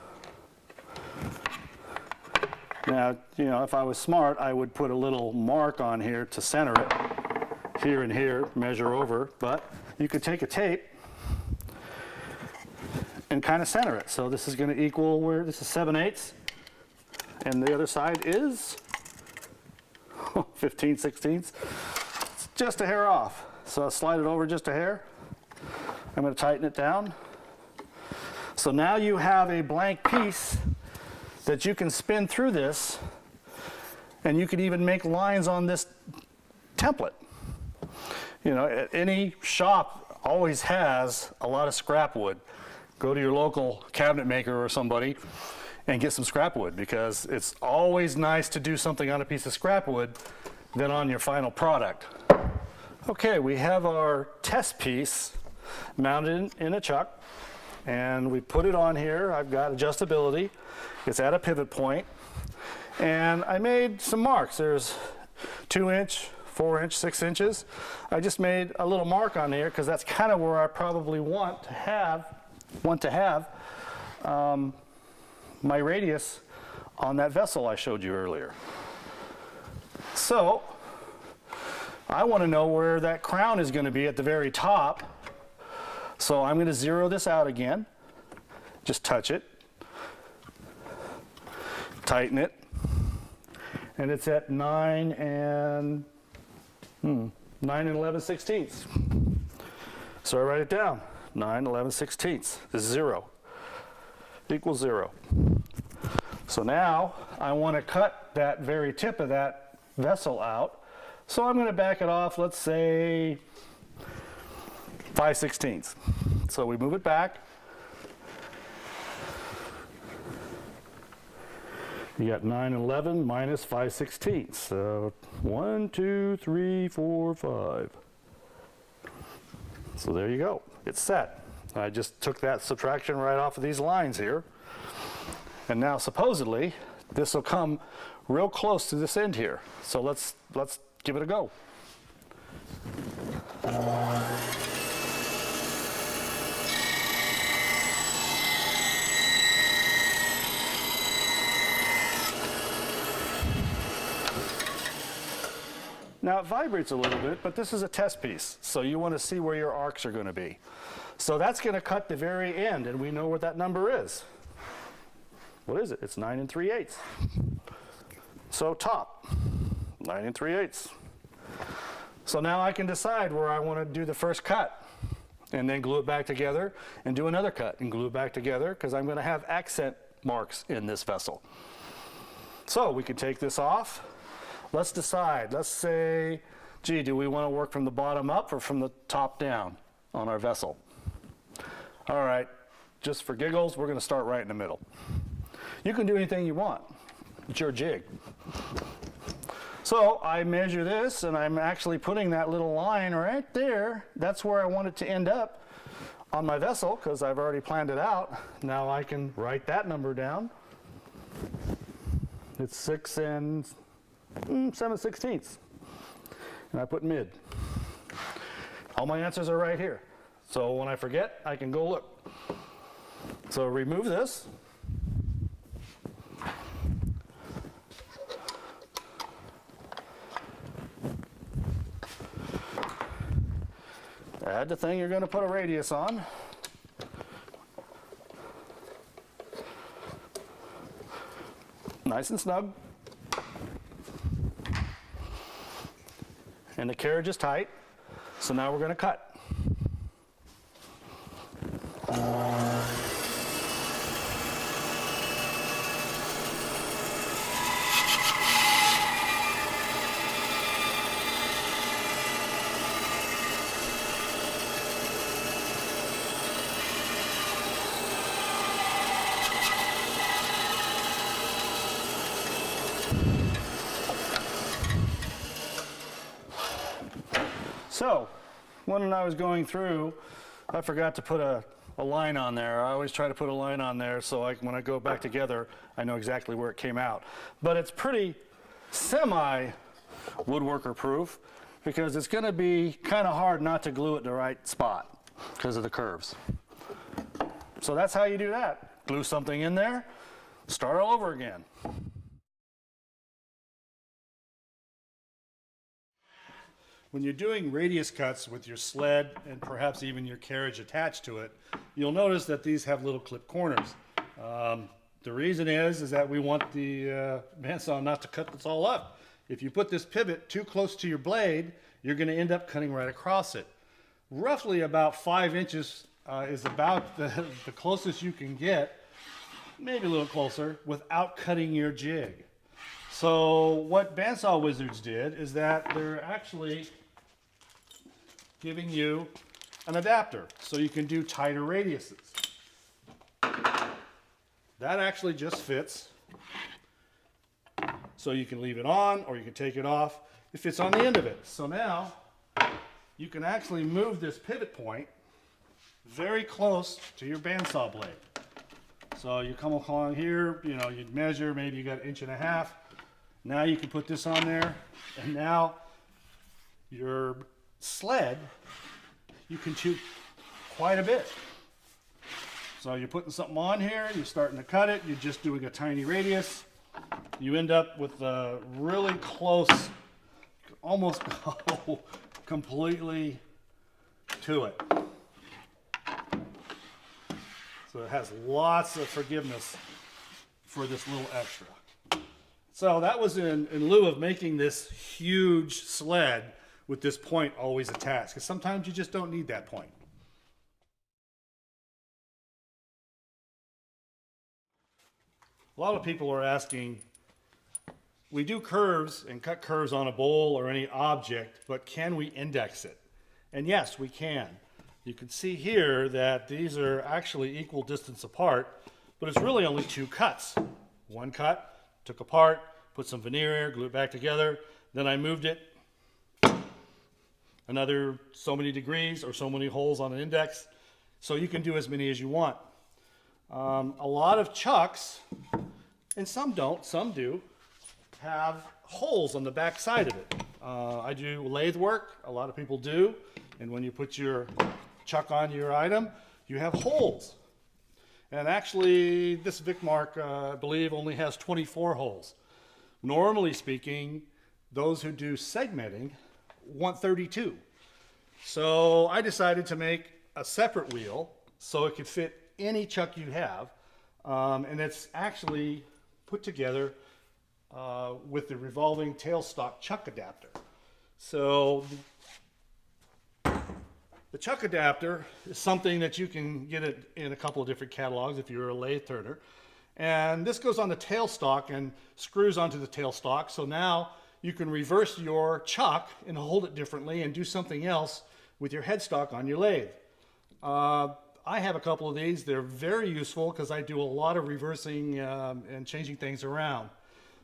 Now, you know, if I was smart, I would put a little mark on here to center it. Here and here, measure over, but you could take a tape and kind of center it. So this is going to equal where this is 7/8, and the other side is 15/16. It's just a hair off. So I'll slide it over just a hair. I'm going to tighten it down. So now you have a blank piece that you can spin through this, and you could even make lines on this template. You know, any shop always has a lot of scrap wood. Go to your local cabinet maker or somebody and get some scrap wood, because it's always nice to do something on a piece of scrap wood than on your final product. Okay, we have our test piece mounted in a chuck, and we put it on here. I've got adjustability. It's at a pivot point, and I made some marks. There's 2-inch, 4-inch, 6 inches. I just made a little mark on here because that's kind of where I probably want to have my radius on that vessel I showed you earlier. So I want to know where that crown is going to be at the very top. So I'm going to zero this out again. Just touch it. Tighten it. And it's at 9 and 11/16. So I write it down. 9 11/16 is 0. Equals 0. So now I want to cut that very tip of that vessel out. So I'm going to back it off, let's say 5/16. So we move it back. You got 9 and 11 minus 5/16. So 1, 2, 3, 4, 5. So there you go. It's set. I just took that subtraction right off of these lines here. And now supposedly this will come real close to this end here. So let's give it a go. Now it vibrates a little bit, but this is a test piece, so you want to see where your arcs are going to be. So that's going to cut the very end, and we know what that number is. What is it? It's 9 3/8. So top, 9 3/8. So now I can decide where I want to do the first cut, and then glue it back together, and do another cut, and glue it back together, because I'm going to have accent marks in this vessel. So we can take this off. Let's decide. Let's say, gee, do we want to work from the bottom up or from the top down on our vessel? All right, just for giggles, we're going to start right in the middle. You can do anything you want. It's your jig. So I measure this, and I'm actually putting that little line right there. That's where I want it to end up on my vessel, because I've already planned it out. Now I can write that number down. It's 6 and 7/16. And I put mid. All my answers are right here. So when I forget, I can go look. So remove this. Add the thing you're going to put a radius on. Nice and snug. And the carriage is tight, so now we're going to cut. So, when I was going through, I forgot to put a line on there. I always try to put a line on there so when I go back together, I know exactly where it came out. But it's pretty semi-woodworker proof because it's going to be kind of hard not to glue it in the right spot because of the curves. So that's how you do that. Glue something in there, start all over again. When you're doing radius cuts with your sled and perhaps even your carriage attached to it, you'll notice that these have little clip corners. The reason is that we want the bandsaw not to cut this all up. If you put this pivot too close to your blade, you're going to end up cutting right across it. Roughly about 5 inches is about the closest you can get, maybe a little closer, without cutting your jig. So what Bandsaw Wizards did is that they're actually giving you an adapter so you can do tighter radiuses. That actually just fits. So you can leave it on or you can take it off. It fits on the end of it. So now you can actually move this pivot point very close to your bandsaw blade. So you come along here, you know, you'd measure, maybe you got 1.5 inches. Now you can put this on there, and now your sled, you can shoot quite a bit. So you're putting something on here, you're starting to cut it, you're just doing a tiny radius. You end up with a really close, almost completely to it. So it has lots of forgiveness for this little extra. So that was in lieu of making this huge sled with this point always attached, because sometimes you just don't need that point. A lot of people are asking, we do curves and cut curves on a bowl or any object, but can we index it? And yes, we can. You can see here that these are actually equal distance apart, but it's really only 2 cuts. One cut, took apart, put some veneer here, glue it back together, then I moved it another so many degrees or so many holes on an index, so you can do as many as you want. A lot of chucks, and some don't, some do, have holes on the back side of it. I do lathe work, a lot of people do, and when you put your chuck on your item, you have holes. And actually, this Vicmark, I believe, only has 24 holes. Normally speaking, those who do segmenting want 32. So I decided to make a separate wheel so it could fit any chuck you have. And it's actually put together with the revolving tailstock chuck adapter. So the chuck adapter is something that you can get it in a couple of different catalogs if you're a lathe turner. And this goes on the tailstock and screws onto the tailstock. So now you can reverse your chuck and hold it differently and do something else with your headstock on your lathe. I have a couple of these. They're very useful because I do a lot of reversing and changing things around.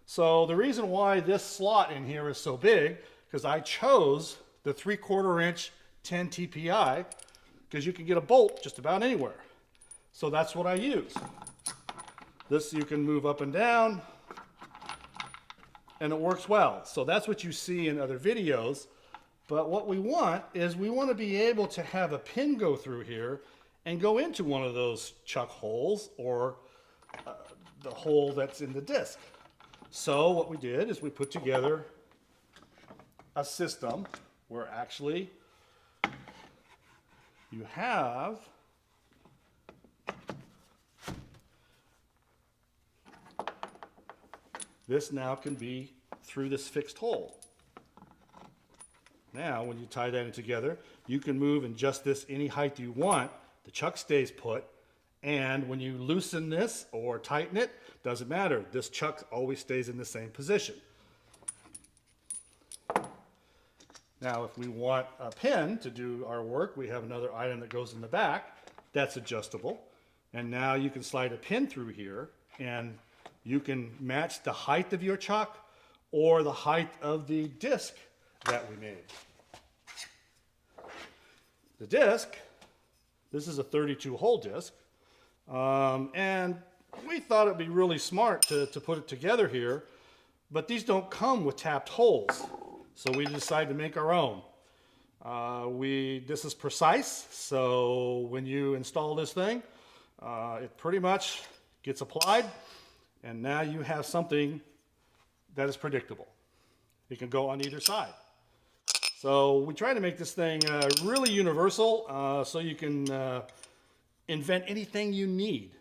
So the reason why this slot in here is so big, because I chose the 3/4 inch 10 TPI, because you can get a bolt just about anywhere. So that's what I use. This you can move up and down, and it works well. So that's what you see in other videos. But what we want is we want to be able to have a pin go through here and go into one of those chuck holes or the hole that's in the disc. So what we did is we put together a system where actually you have this now can be through this fixed hole. Now, when you tie that in together, you can move and adjust this any height you want. The chuck stays put, and when you loosen this or tighten it, doesn't matter. This chuck always stays in the same position. Now, if we want a pin to do our work, we have another item that goes in the back. That's adjustable. And now you can slide a pin through here, and you can match the height of your chuck or the height of the disc that we made. The disc, this is a 32 hole disc, and we thought it'd be really smart to put it together here, but these don't come with tapped holes, so we decided to make our own. This is precise, so when you install this thing, it pretty much gets applied, and now you have something that is predictable. It can go on either side. So we try to make this thing really universal, so you can invent anything you need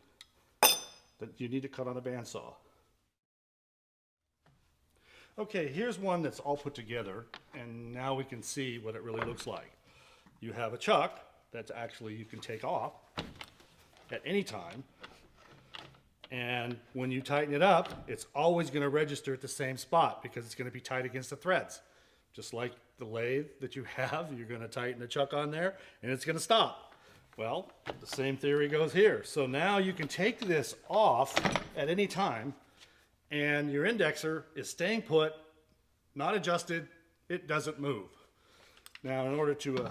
that you need to cut on a bandsaw. Okay, here's one that's all put together, and now we can see what it really looks like. You have a chuck that actually you can take off at any time, and when you tighten it up, it's always going to register at the same spot because it's going to be tight against the threads. Just like the lathe that you have, you're going to tighten the chuck on there and it's going to stop. Well, the same theory goes here. So now you can take this off at any time and your indexer is staying put, not adjusted, it doesn't move. Now in order to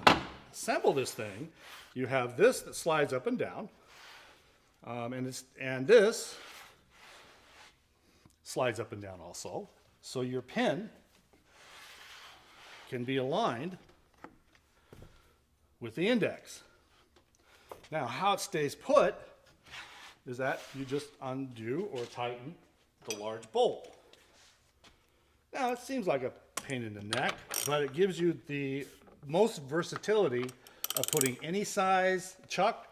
assemble this thing, you have this that slides up and down, and this slides up and down also. So your pin can be aligned with the index. Now how it stays put is that you just undo or tighten the large bolt. Now it seems like a pain in the neck, but it gives you the most versatility of putting any size chuck,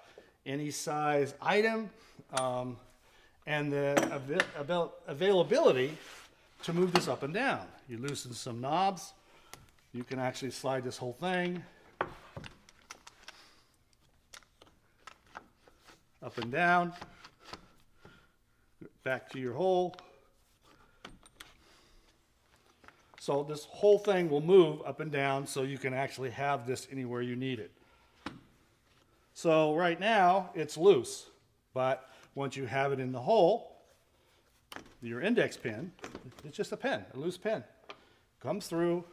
any size item, and the availability to move this up and down. You loosen some knobs, you can actually slide this whole thing up and down, back to your hole. So this whole thing will move up and down so you can actually have this anywhere you need it. So right now it's loose, but once you have it in the hole, your index pin, it's just a pin, a loose pin, comes through,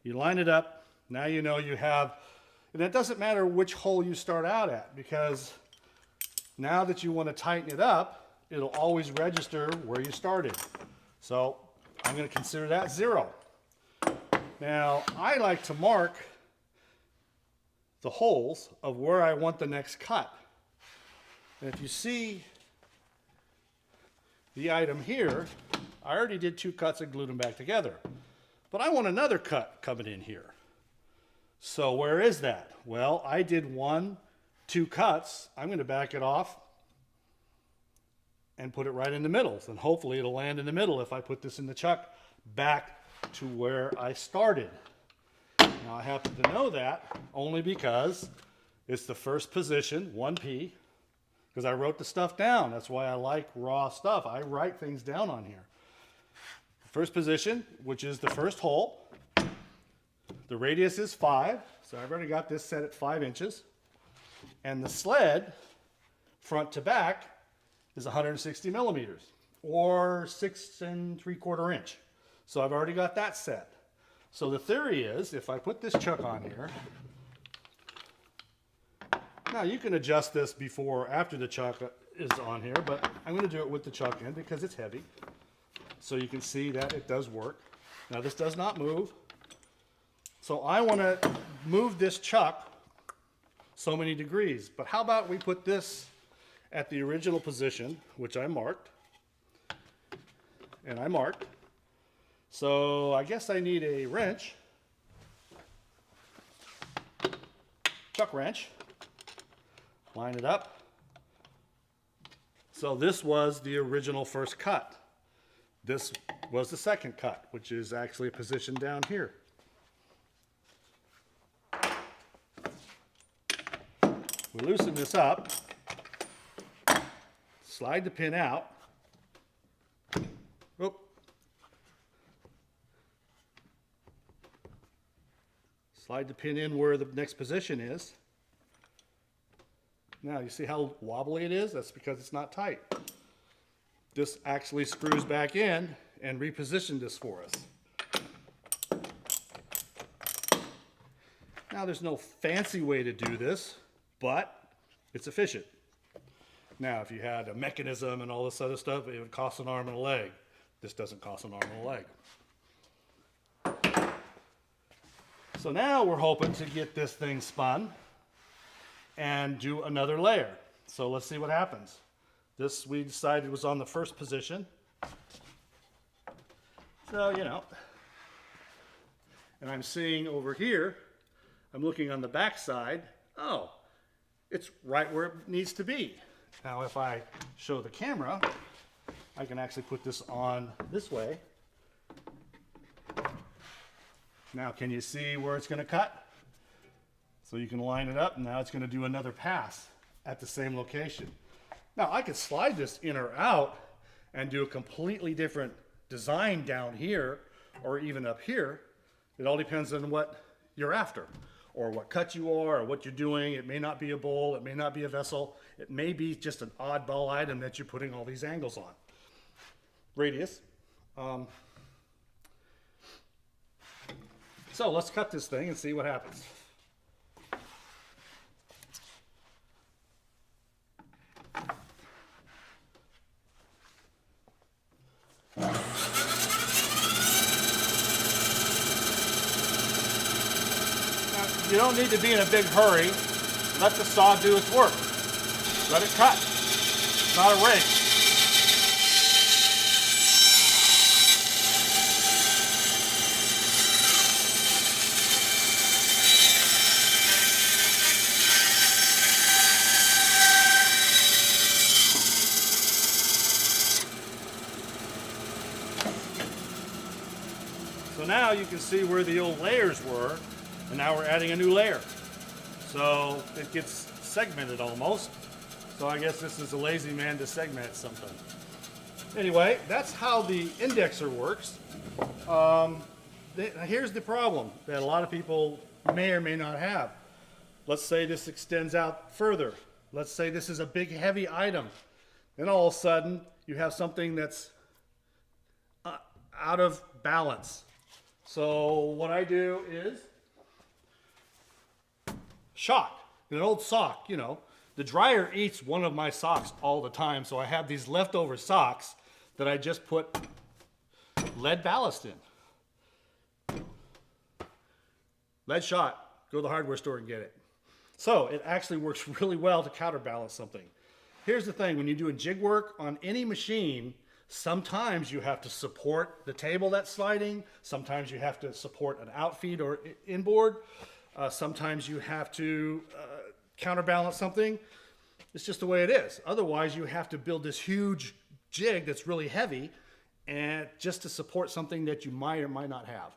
you line it up, now you know you have, and it doesn't matter which hole you start out at, because now that you want to tighten it up, it'll always register where you started. So I'm going to consider that 0. Now I like to mark the holes of where I want the next cut. And if you see the item here, I already did 2 cuts and glued them back together. But I want another cut coming in here. So where is that? Well, I did 2 cuts. I'm going to back it off and put it right in the middle. And hopefully it'll land in the middle if I put this in the chuck back to where I started. Now I happen to know that only because it's the first position, 1P, because I wrote the stuff down. That's why I like raw stuff. I write things down on here. First position, which is the first hole. The radius is 5, so I've already got this set at 5 inches. And the sled, front to back, is 160 millimeters, or 6 3/4 inch. So I've already got that set. So the theory is, if I put this chuck on here, now you can adjust this before or after the chuck is on here, but I'm going to do it with the chuck in because it's heavy. So you can see that it does work. Now this does not move. So I want to move this chuck so many degrees. But how about we put this at the original position, which I marked. And I marked. So I guess I need a wrench. Chuck wrench. Line it up. So this was the original first cut. This was the second cut, which is actually positioned down here. We loosen this up, slide the pin out. Oop. Slide the pin in where the next position is. Now you see how wobbly it is? That's because it's not tight. This actually screws back in and repositioned this for us. Now there's no fancy way to do this, but it's efficient. Now if you had a mechanism and all this other stuff, it would cost an arm and a leg. This doesn't cost an arm and a leg. So now we're hoping to get this thing spun and do another layer. So let's see what happens. This we decided was on the first position. So, you know, and I'm seeing over here, I'm looking on the back side, oh, it's right where it needs to be. Now if I show the camera, I can actually put this on this way. Now can you see where it's going to cut? So you can line it up and now it's going to do another pass at the same location. Now I could slide this in or out and do a completely different design down here or even up here. It all depends on what you're after or what cut you are or what you're doing. It may not be a bowl, it may not be a vessel, it may be just an oddball item that you're putting all these angles on. Radius. So let's cut this thing and see what happens. You don't need to be in a big hurry. Let the saw do its work. Let it cut. It's not a race. So now you can see where the old layers were, and now we're adding a new layer. So it gets segmented almost. So I guess this is a lazy man to segment something. Anyway, that's how the indexer works. Here's the problem that a lot of people may or may not have. Let's say this extends out further. Let's say this is a big heavy item. Then all of a sudden you have something that's out of balance. So what I do is shock, an old sock, you know. The dryer eats one of my socks all the time, so I have these leftover socks that I just put lead ballast in. Lead shot, go to the hardware store and get it. So it actually works really well to counterbalance something. Here's the thing, when you're doing jig work on any machine, sometimes you have to support the table that's sliding. Sometimes you have to support an outfeed or inboard. Sometimes you have to counterbalance something. It's just the way it is. Otherwise, you have to build this huge jig that's really heavy and just to support something that you might or might not have.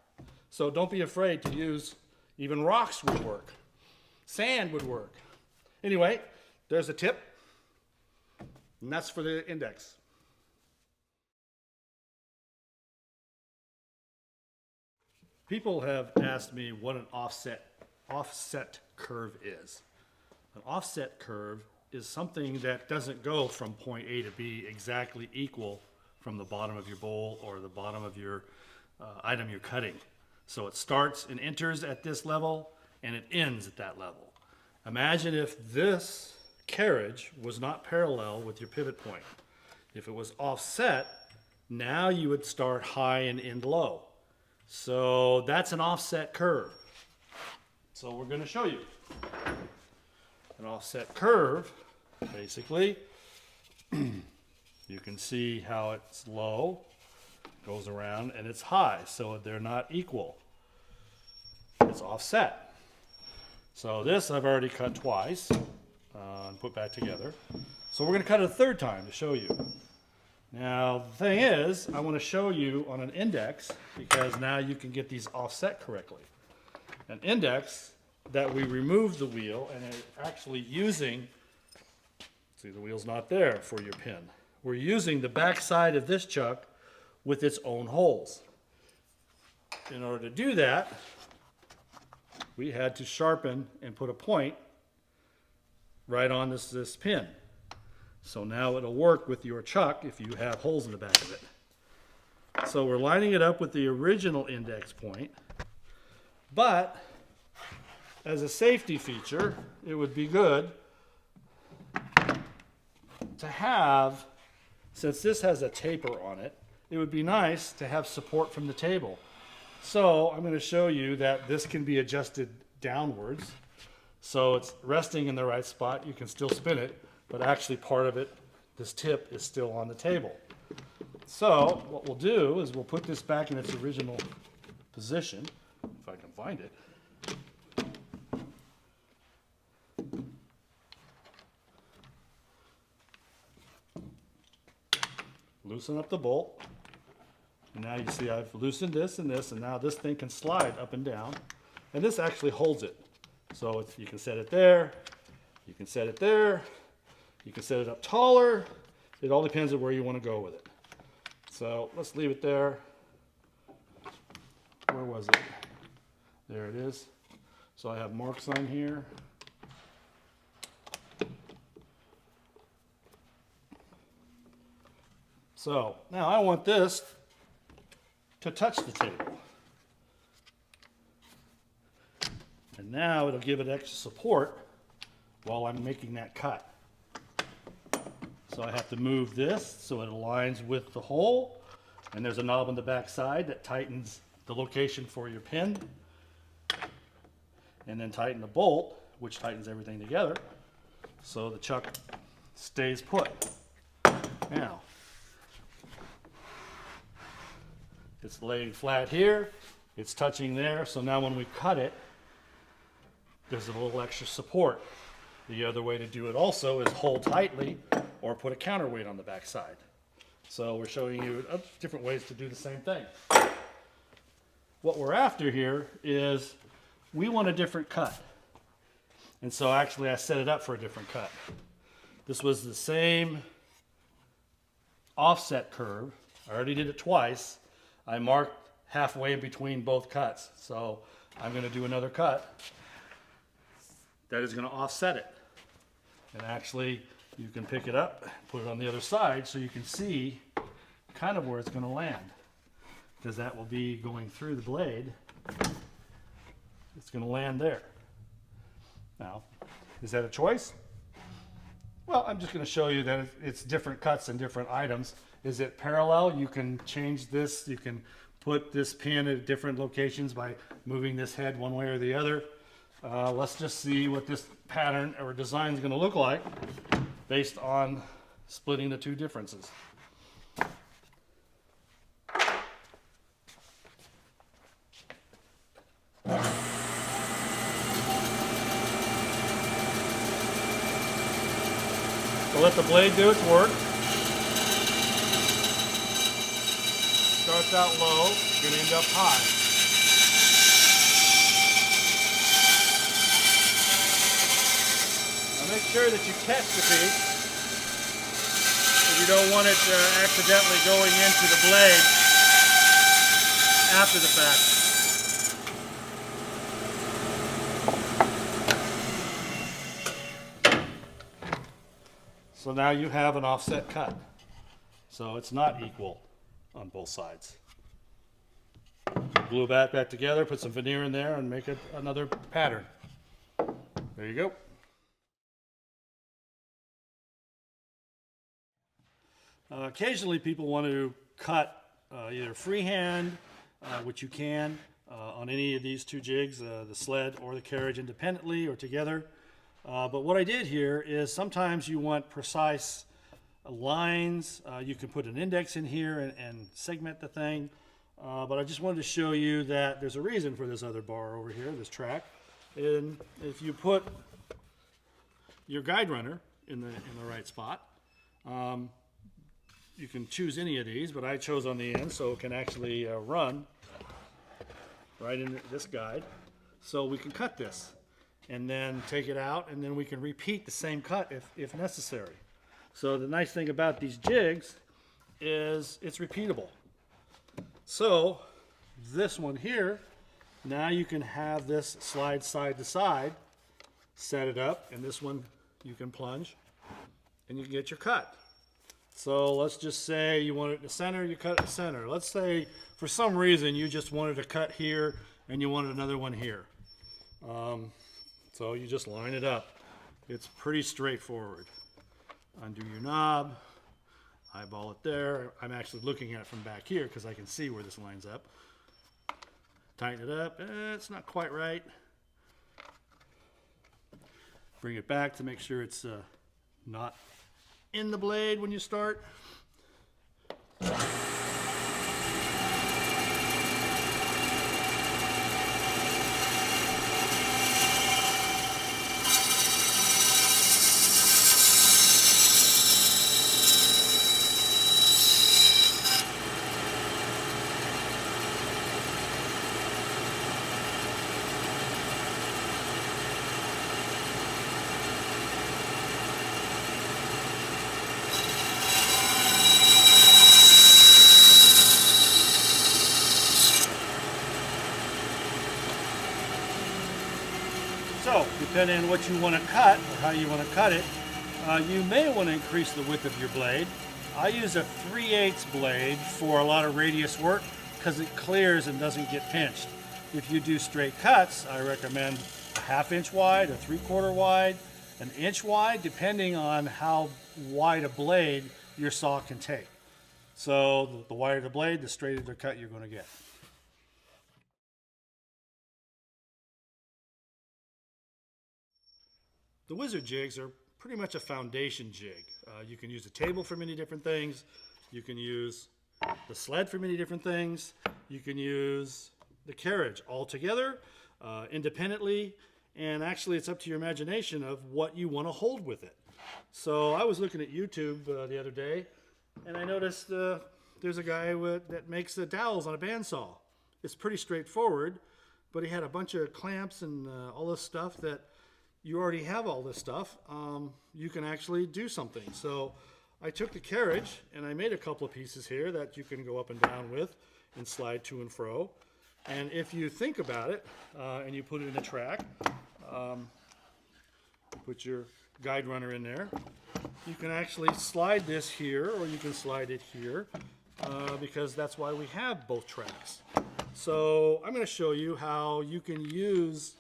So don't be afraid to use, even rocks would work. Sand would work. Anyway, there's a tip, and that's for the index. People have asked me what an offset curve is. An offset curve is something that doesn't go from point A to B exactly equal from the bottom of your bowl or the bottom of your item you're cutting. So it starts and enters at this level and it ends at that level. Imagine if this carriage was not parallel with your pivot point. If it was offset, now you would start high and end low. So that's an offset curve. So we're going to show you. An offset curve, basically, you can see how it's low, goes around, and it's high. So they're not equal. It's offset. So this I've already cut twice and put back together. So we're going to cut it a third time to show you. Now, the thing is, I want to show you on an index because now you can get these offset correctly. An index that we remove the wheel and it's actually using, see the wheel's not there for your pin. We're using the back side of this chuck with its own holes. In order to do that, we had to sharpen and put a point right on this pin. So now it'll work with your chuck if you have holes in the back of it. So we're lining it up with the original index point, but as a safety feature, it would be good to have, since this has a taper on it, it would be nice to have support from the table. So I'm going to show you that this can be adjusted downwards. So it's resting in the right spot. You can still spin it, but actually part of it, this tip, is still on the table. So what we'll do is we'll put this back in its original position, if I can find it. Loosen up the bolt. And now you see I've loosened this, and now this thing can slide up and down. And this actually holds it. So you can set it there, you can set it there, you can set it up taller. It all depends on where you want to go with it. So let's leave it there. Where was it? There it is. So I have marks on here. So now I want this to touch the table. And now it'll give it extra support while I'm making that cut. So I have to move this so it aligns with the hole. And there's a knob on the back side that tightens the location for your pin. And then tighten the bolt, which tightens everything together, so the chuck stays put. Now, it's laying flat here, it's touching there, so now when we cut it, there's a little extra support. The other way to do it also is hold tightly or put a counterweight on the back side. So we're showing you different ways to do the same thing. What we're after here is we want a different cut. And so actually I set it up for a different cut. This was the same offset curve. I already did it twice. I marked halfway in between both cuts. So I'm going to do another cut that is going to offset it. And actually you can pick it up, put it on the other side so you can see kind of where it's going to land. Because that will be going through the blade. It's going to land there. Now, is that a choice? Well, I'm just going to show you that it's different cuts and different items. Is it parallel? You can change this. You can put this pin at different locations by moving this head one way or the other. Let's just see what this pattern or design is going to look like based on splitting the two differences. So let the blade do its work. Starts out low, going to end up high. Now make sure that you catch the piece, if you don't want it accidentally going into the blade after the fact. So now you have an offset cut. So it's not equal on both sides. Glue that back together, put some veneer in there, and make it another pattern. There you go. Occasionally people want to cut either freehand, which you can, on any of these two jigs, the sled or the carriage independently or together. But what I did here is sometimes you want precise lines. You can put an index in here and segment the thing. But I just wanted to show you that there's a reason for this other bar over here, this track. And if you put your guide runner in the right spot, you can choose any of these, but I chose on the end so it can actually run right in this guide. So we can cut this and then take it out, and then we can repeat the same cut if necessary. So the nice thing about these jigs is it's repeatable. So this one here, now you can have this slide side to side, set it up, and this one you can plunge and you can get your cut. So let's just say you want it in the center, you cut it in the center. Let's say for some reason you just wanted to cut here and you wanted another one here. So you just line it up. It's pretty straightforward. Undo your knob, eyeball it there. I'm actually looking at it from back here because I can see where this lines up. Tighten it up. It's not quite right. Bring it back to make sure it's not in the blade when you start. So, depending on what you want to cut, or how you want to cut it, you may want to increase the width of your blade. I use a 3/8 blade for a lot of radius work because it clears and doesn't get pinched. If you do straight cuts, I recommend a 1/2 inch wide, a 3/4 wide, an inch wide, depending on how wide a blade your saw can take. So the wider the blade, the straighter the cut you're going to get. The Wizard jigs are pretty much a foundation jig. You can use a table for many different things. You can use the sled for many different things. You can use the carriage all together, independently, and actually it's up to your imagination of what you want to hold with it. So I was looking at YouTube the other day, and I noticed there's a guy that makes the dowels on a bandsaw. It's pretty straightforward, but he had a bunch of clamps and all this stuff that you already have all this stuff. You can actually do something. So I took the carriage and I made a couple of pieces here that you can go up and down with and slide to and fro. And if you think about it and you put it in a track, put your guide runner in there, you can actually slide this here or you can slide it here because that's why we have both tracks. So I'm going to show you how you can use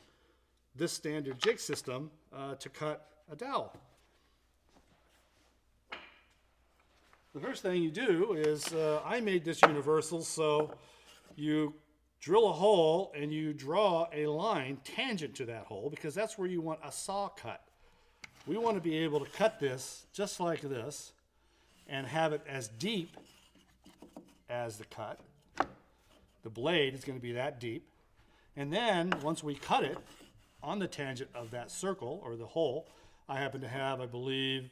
this standard jig system to cut a dowel. The first thing you do is, I made this universal, so you drill a hole and you draw a line tangent to that hole because that's where you want a saw cut. We want to be able to cut this just like this and have it as deep as the cut. The blade is going to be that deep. And then once we cut it, on the tangent of that circle or the hole, I happen to have, I believe,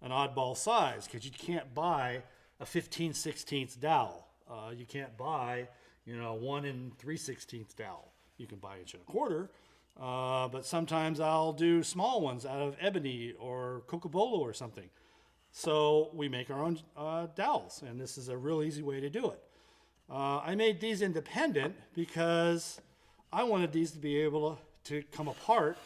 an oddball size because you can't buy a 15/16 dowel. You can't buy, 1 3/16 dowel. You can buy 1 1/4, but sometimes I'll do small ones out of ebony or cocobolo or something. So we make our own dowels, and this is a real easy way to do it. I made these independent because I wanted these to be able to come apart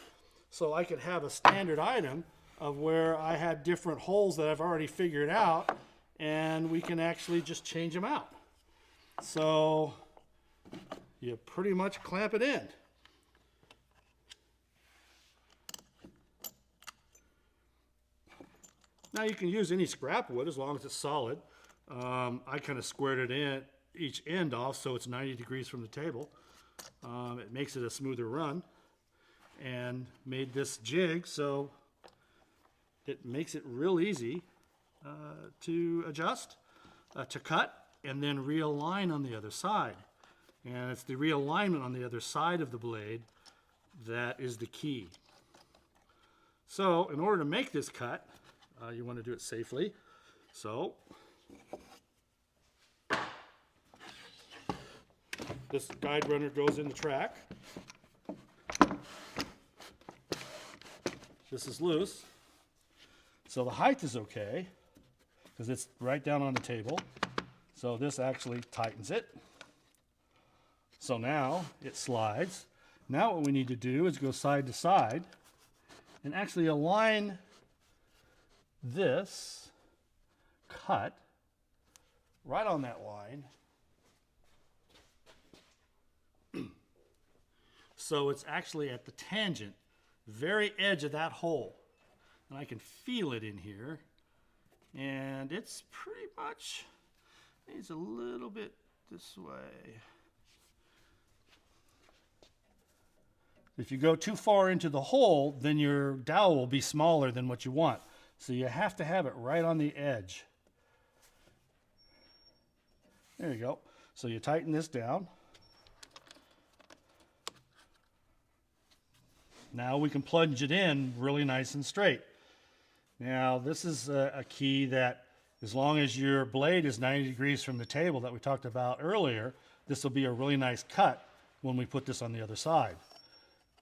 so I could have a standard item of where I had different holes that I've already figured out and we can actually just change them out. So you pretty much clamp it in. Now you can use any scrap wood as long as it's solid. I kind of squared it in each end off so it's 90 degrees from the table. It makes it a smoother run. And made this jig so it makes it real easy to adjust, to cut, and then realign on the other side. And it's the realignment on the other side of the blade that is the key. So in order to make this cut, you want to do it safely. So this guide runner goes in the track. This is loose, so the height is okay because it's right down on the table. So this actually tightens it. So now it slides. Now what we need to do is go side to side and actually align this cut right on that line. So it's actually at the tangent very edge of that hole. And I can feel it in here. And it's pretty much, needs a little bit this way. If you go too far into the hole, then your dowel will be smaller than what you want. So you have to have it right on the edge. There you go. So you tighten this down. Now we can plunge it in really nice and straight. Now this is a key that as long as your blade is 90 degrees from the table that we talked about earlier, this will be a really nice cut when we put this on the other side.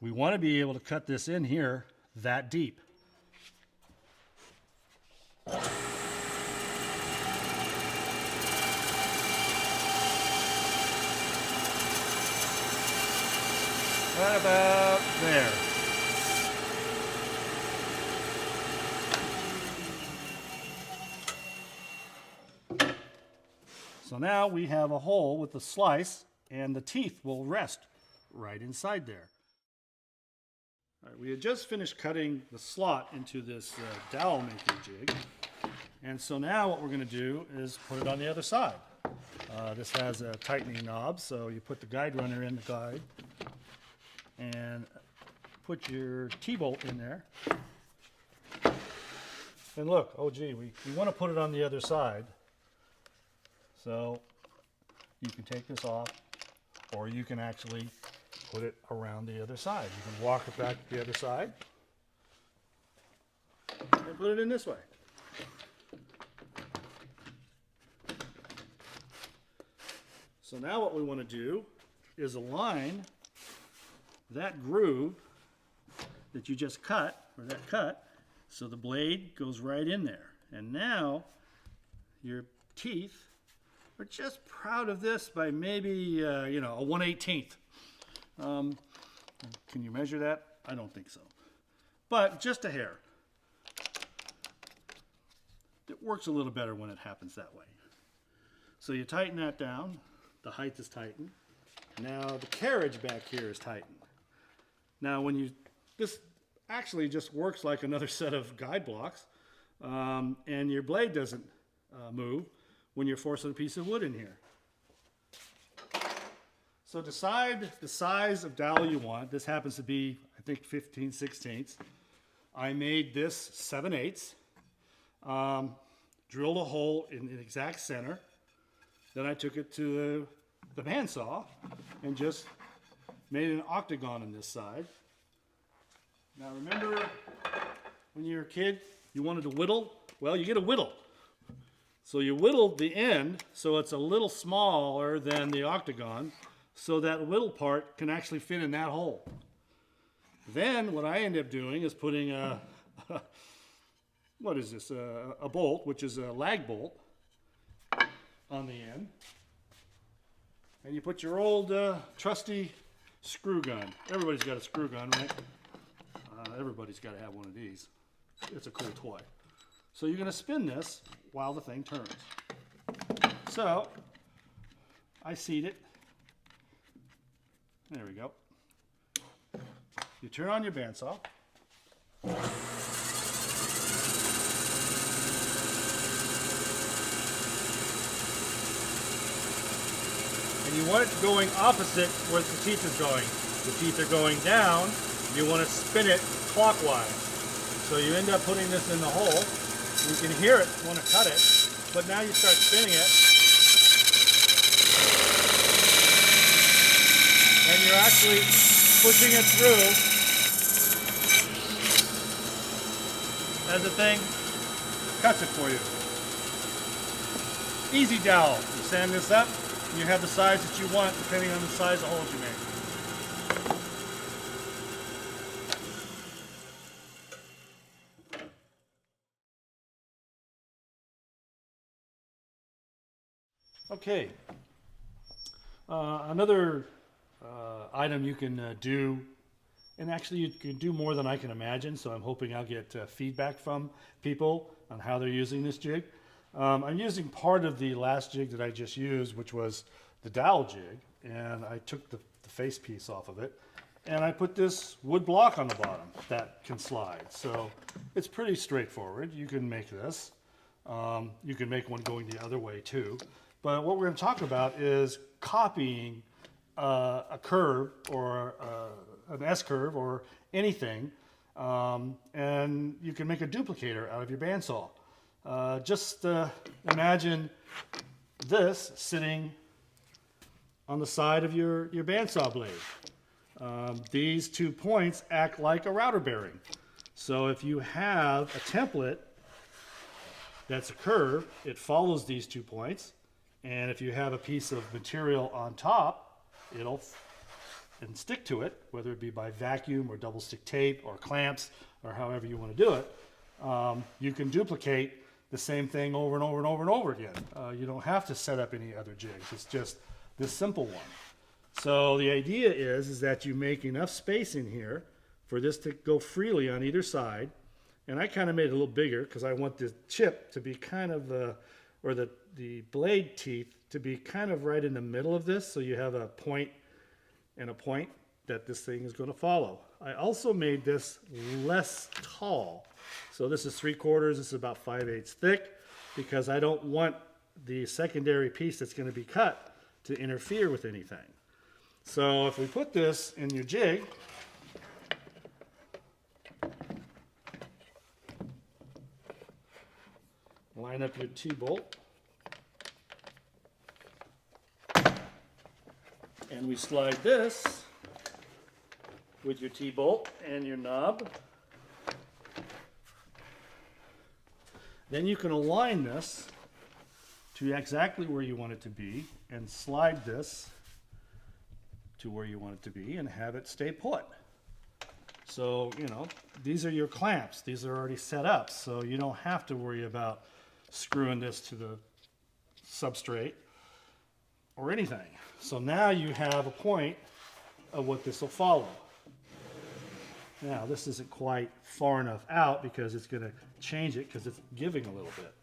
We want to be able to cut this in here that deep. Right about there. So now we have a hole with the slice, and the teeth will rest right inside there. All right, we had just finished cutting the slot into this dowel making jig, and so now what we're going to do is put it on the other side. This has a tightening knob, so you put the guide runner in the guide and put your T-bolt in there. And look, oh gee, we want to put it on the other side. So you can take this off, or you can actually put it around the other side. You can walk it back to the other side and put it in this way. So now what we want to do is align that groove that you just cut, or that cut, so the blade goes right in there. And now your teeth are just proud of this by maybe, a 1/18. Can you measure that? I don't think so. But just a hair. It works a little better when it happens that way. So you tighten that down. The height is tightened. Now the carriage back here is tightened. Now this actually just works like another set of guide blocks, and your blade doesn't move when you're forcing a piece of wood in here. So decide the size of dowel you want. This happens to be, I think, 15/16. I made this 7/8. Drilled a hole in the exact center. Then I took it to the bandsaw and just made an octagon on this side. Now remember when you were a kid, you wanted to whittle? Well, you get a whittle. So you whittled the end so it's a little smaller than the octagon, so that whittle part can actually fit in that hole. Then what I end up doing is putting what is this? A bolt, which is a lag bolt, on the end. And you put your old trusty screw gun. Everybody's got a screw gun, right? Everybody's got to have one of these. It's a cool toy. So you're going to spin this while the thing turns. So I seat it. There we go. You turn on your bandsaw. And you want it going opposite where the teeth is going. The teeth are going down. You want to spin it clockwise. So you end up putting this in the hole. You can hear it when I cut it, but now you start spinning it. And you're actually pushing it through as the thing cuts it for you. Easy dowel. You sand this up, and you have the size that you want depending on the size of holes you make. Okay, another item you can do, and actually you can do more than I can imagine, so I'm hoping I'll get feedback from people on how they're using this jig. I'm using part of the last jig that I just used, which was the dowel jig, and I took the face piece off of it, and I put this wood block on the bottom that can slide. So it's pretty straightforward. You can make this. You can make one going the other way too. But what we're going to talk about is copying a curve or an S-curve or anything, and you can make a duplicator out of your bandsaw. Just imagine this sitting on the side of your bandsaw blade. These 2 points act like a router bearing. So if you have a template that's a curve, it follows these 2 points. And if you have a piece of material on top, it'll and stick to it, whether it be by vacuum or double stick tape or clamps or however you want to do it. You can duplicate the same thing over and over and over and over again. You don't have to set up any other jigs. It's just this simple one. So the idea is that you make enough space in here for this to go freely on either side. And I kind of made it a little bigger because I want the chip to be kind of, or the blade teeth to be kind of right in the middle of this. So you have a point and a point that this thing is going to follow. I also made this less tall. So this is 3/4, this is about 5/8 thick, because I don't want the secondary piece that's going to be cut to interfere with anything. So if we put this in your jig, line up your T-bolt, and we slide this with your T-bolt and your knob. Then you can align this to exactly where you want it to be and slide this to where you want it to be and have it stay put. So, you know, these are your clamps. These are already set up, so you don't have to worry about screwing this to the substrate or anything. So now you have a point of what this will follow. Now this isn't quite far enough out because it's going to change it because it's giving a little bit.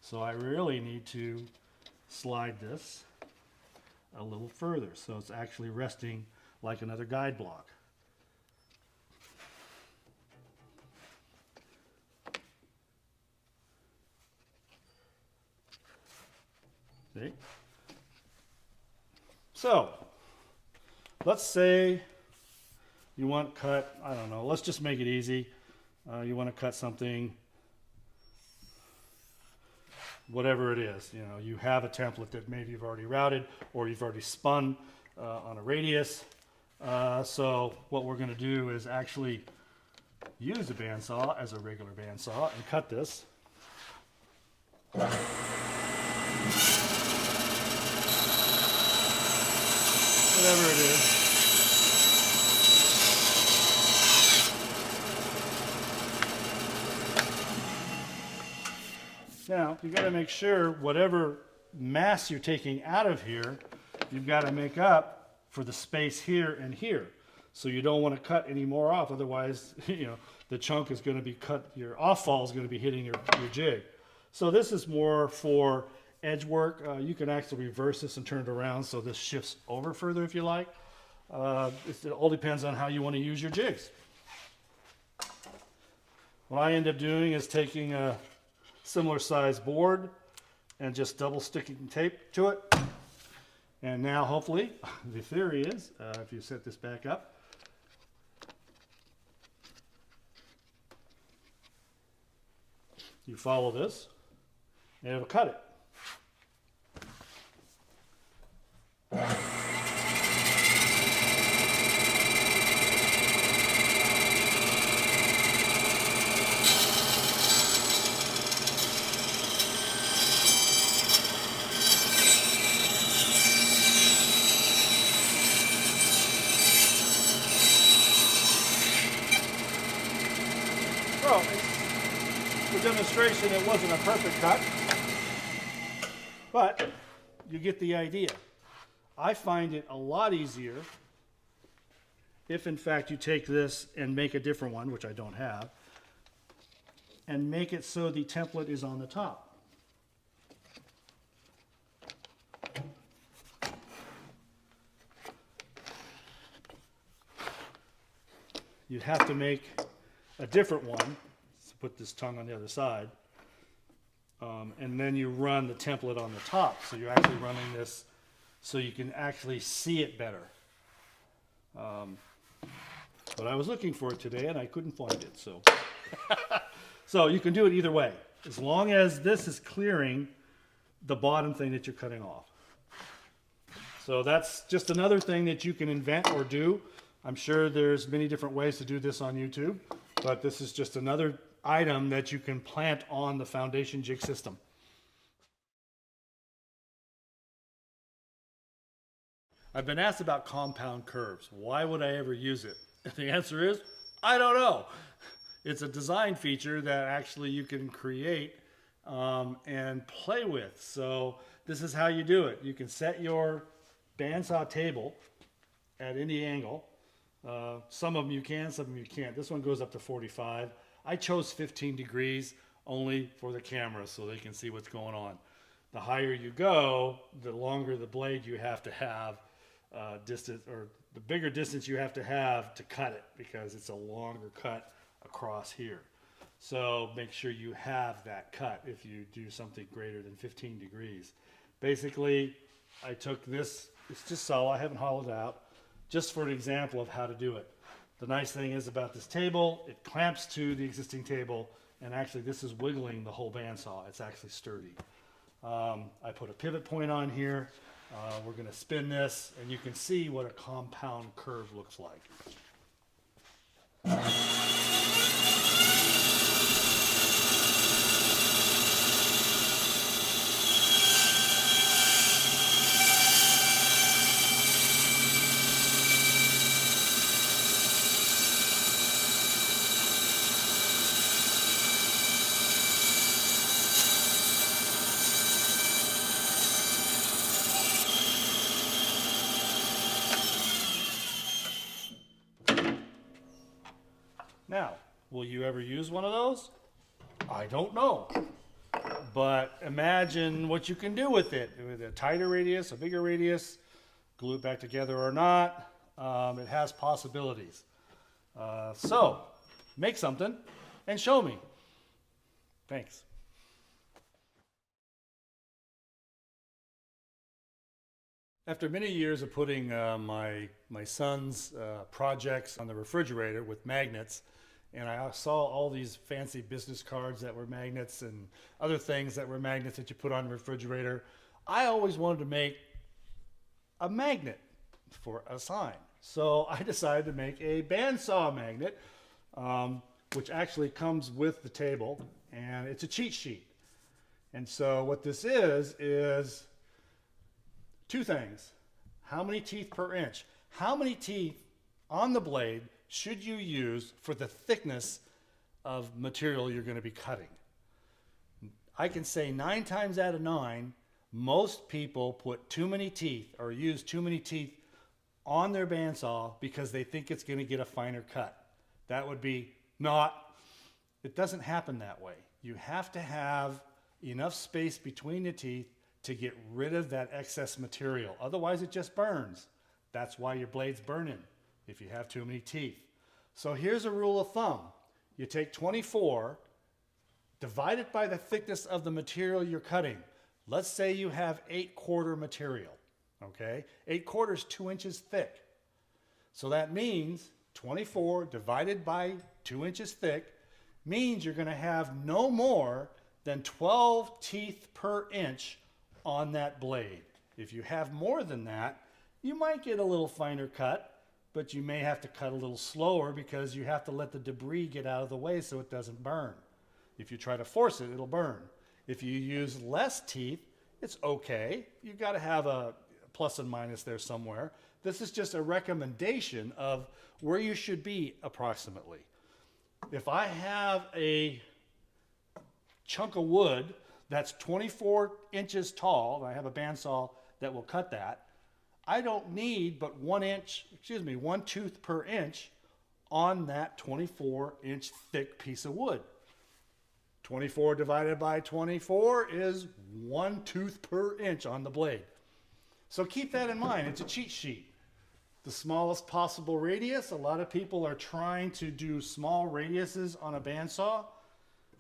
So I really need to slide this a little further so it's actually resting like another guide block. See? So let's say you want cut, I don't know, let's just make it easy. You want to cut something, whatever it is. You know, you have a template that maybe you've already routed or you've already spun on a radius. So what we're going to do is actually use the bandsaw as a regular bandsaw and cut this. Whatever it is. Now, you've got to make sure whatever mass you're taking out of here, you've got to make up for the space here and here. So you don't want to cut any more off, otherwise, you know, the chunk is going to be cut, your off-fall is going to be hitting your jig. So this is more for edge work. You can actually reverse this and turn it around so this shifts over further if you like. It all depends on how you want to use your jigs. What I end up doing is taking a similar size board and just double sticking tape to it. And now hopefully, the theory is, if you set this back up, you follow this and it'll cut it. Well, for demonstration, it wasn't a perfect cut, but you get the idea. I find it a lot easier if, in fact, you take this and make a different one, which I don't have, and make it so the template is on the top. you'd have to make a different one. So put this tongue on the other side. And then you run the template on the top. So you're actually running this so you can actually see it better. But I was looking for it today and I couldn't find it. So, so you can do it either way, as long as this is clearing the bottom thing that you're cutting off. So that's just another thing that you can invent or do. I'm sure there's many different ways to do this on YouTube, but this is just another item that you can plant on the foundation jig system. I've been asked about compound curves. Why would I ever use it? The answer is, I don't know. It's a design feature that actually you can create and play with. So this is how you do it. You can set your bandsaw table at any angle. Some of them you can, some of them you can't. This one goes up to 45. I chose 15 degrees only for the camera so they can see what's going on. The higher you go, the longer the blade you have to have, distance, or the bigger distance you have to cut it, because it's a longer cut across here. So make sure you have that cut if you do something greater than 15 degrees. Basically, I took this, it's just saw, I haven't hollowed out, just for an example of how to do it. The nice thing is about this table, it clamps to the existing table, and actually this is wiggling the whole bandsaw. It's actually sturdy. I put a pivot point on here. We're going to spin this, and you can see what a compound curve looks like. Now, will you ever use one of those? I don't know. But imagine what you can do with it. With a tighter radius, a bigger radius, glue it back together or not. It has possibilities. So, make something and show me. Thanks. After many years of putting my son's projects on the refrigerator with magnets, and I saw all these fancy business cards that were magnets and other things that were magnets that you put on the refrigerator, I always wanted to make a magnet for a sign. So I decided to make a bandsaw magnet, which actually comes with the table, and it's a cheat sheet. And so what this is two things. How many teeth per inch? How many teeth on the blade should you use for the thickness of material you're going to be cutting? I can say 9 times out of 9, most people put too many teeth or use too many teeth on their bandsaw because they think it's going to get a finer cut. That would be not, it doesn't happen that way. You have to have enough space between the teeth to get rid of that excess material. Otherwise it just burns. That's why your blade's burning if you have too many teeth. So here's a rule of thumb. You take 24, divide it by the thickness of the material you're cutting. Let's say you have 8/4 material, okay? 8/4 is 2 inches thick. So that means 24 divided by 2 inches thick means you're gonna have no more than 12 teeth per inch on that blade. If you have more than that, you might get a little finer cut, but you may have to cut a little slower because you have to let the debris get out of the way so it doesn't burn. If you try to force it, it'll burn. If you use less teeth, it's okay. You've got to have a plus and minus there somewhere. This is just a recommendation of where you should be approximately. If I have a chunk of wood that's 24 inches tall, and I have a bandsaw that will cut that, I don't need but 1 tooth per inch on that 24-inch thick piece of wood. 24 divided by 24 is 1 tooth per inch on the blade. So keep that in mind. It's a cheat sheet. the smallest possible radius. A lot of people are trying to do small radiuses on a bandsaw.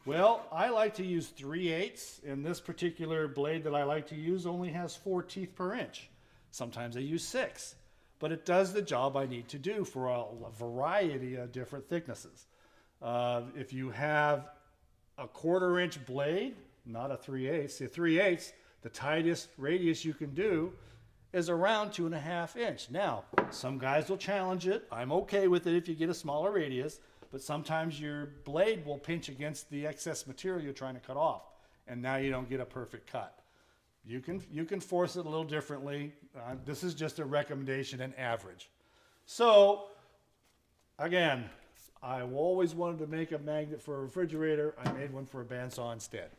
Well, I like to use 3/8, and this particular blade that I like to use only has 4 teeth per inch. Sometimes I use 6, but it does the job I need to do for a variety of different thicknesses. If you have a 1/4 inch blade, not a 3/8, the 3/8, the tightest radius you can do is around 2.5 inch. Now, some guys will challenge it. I'm okay with it if you get a smaller radius, but sometimes your blade will pinch against the excess material you're trying to cut off, and now you don't get a perfect cut. You can force it a little differently. This is just a recommendation and average. So, again, I always wanted to make a magnet for a refrigerator. I made one for a bandsaw instead.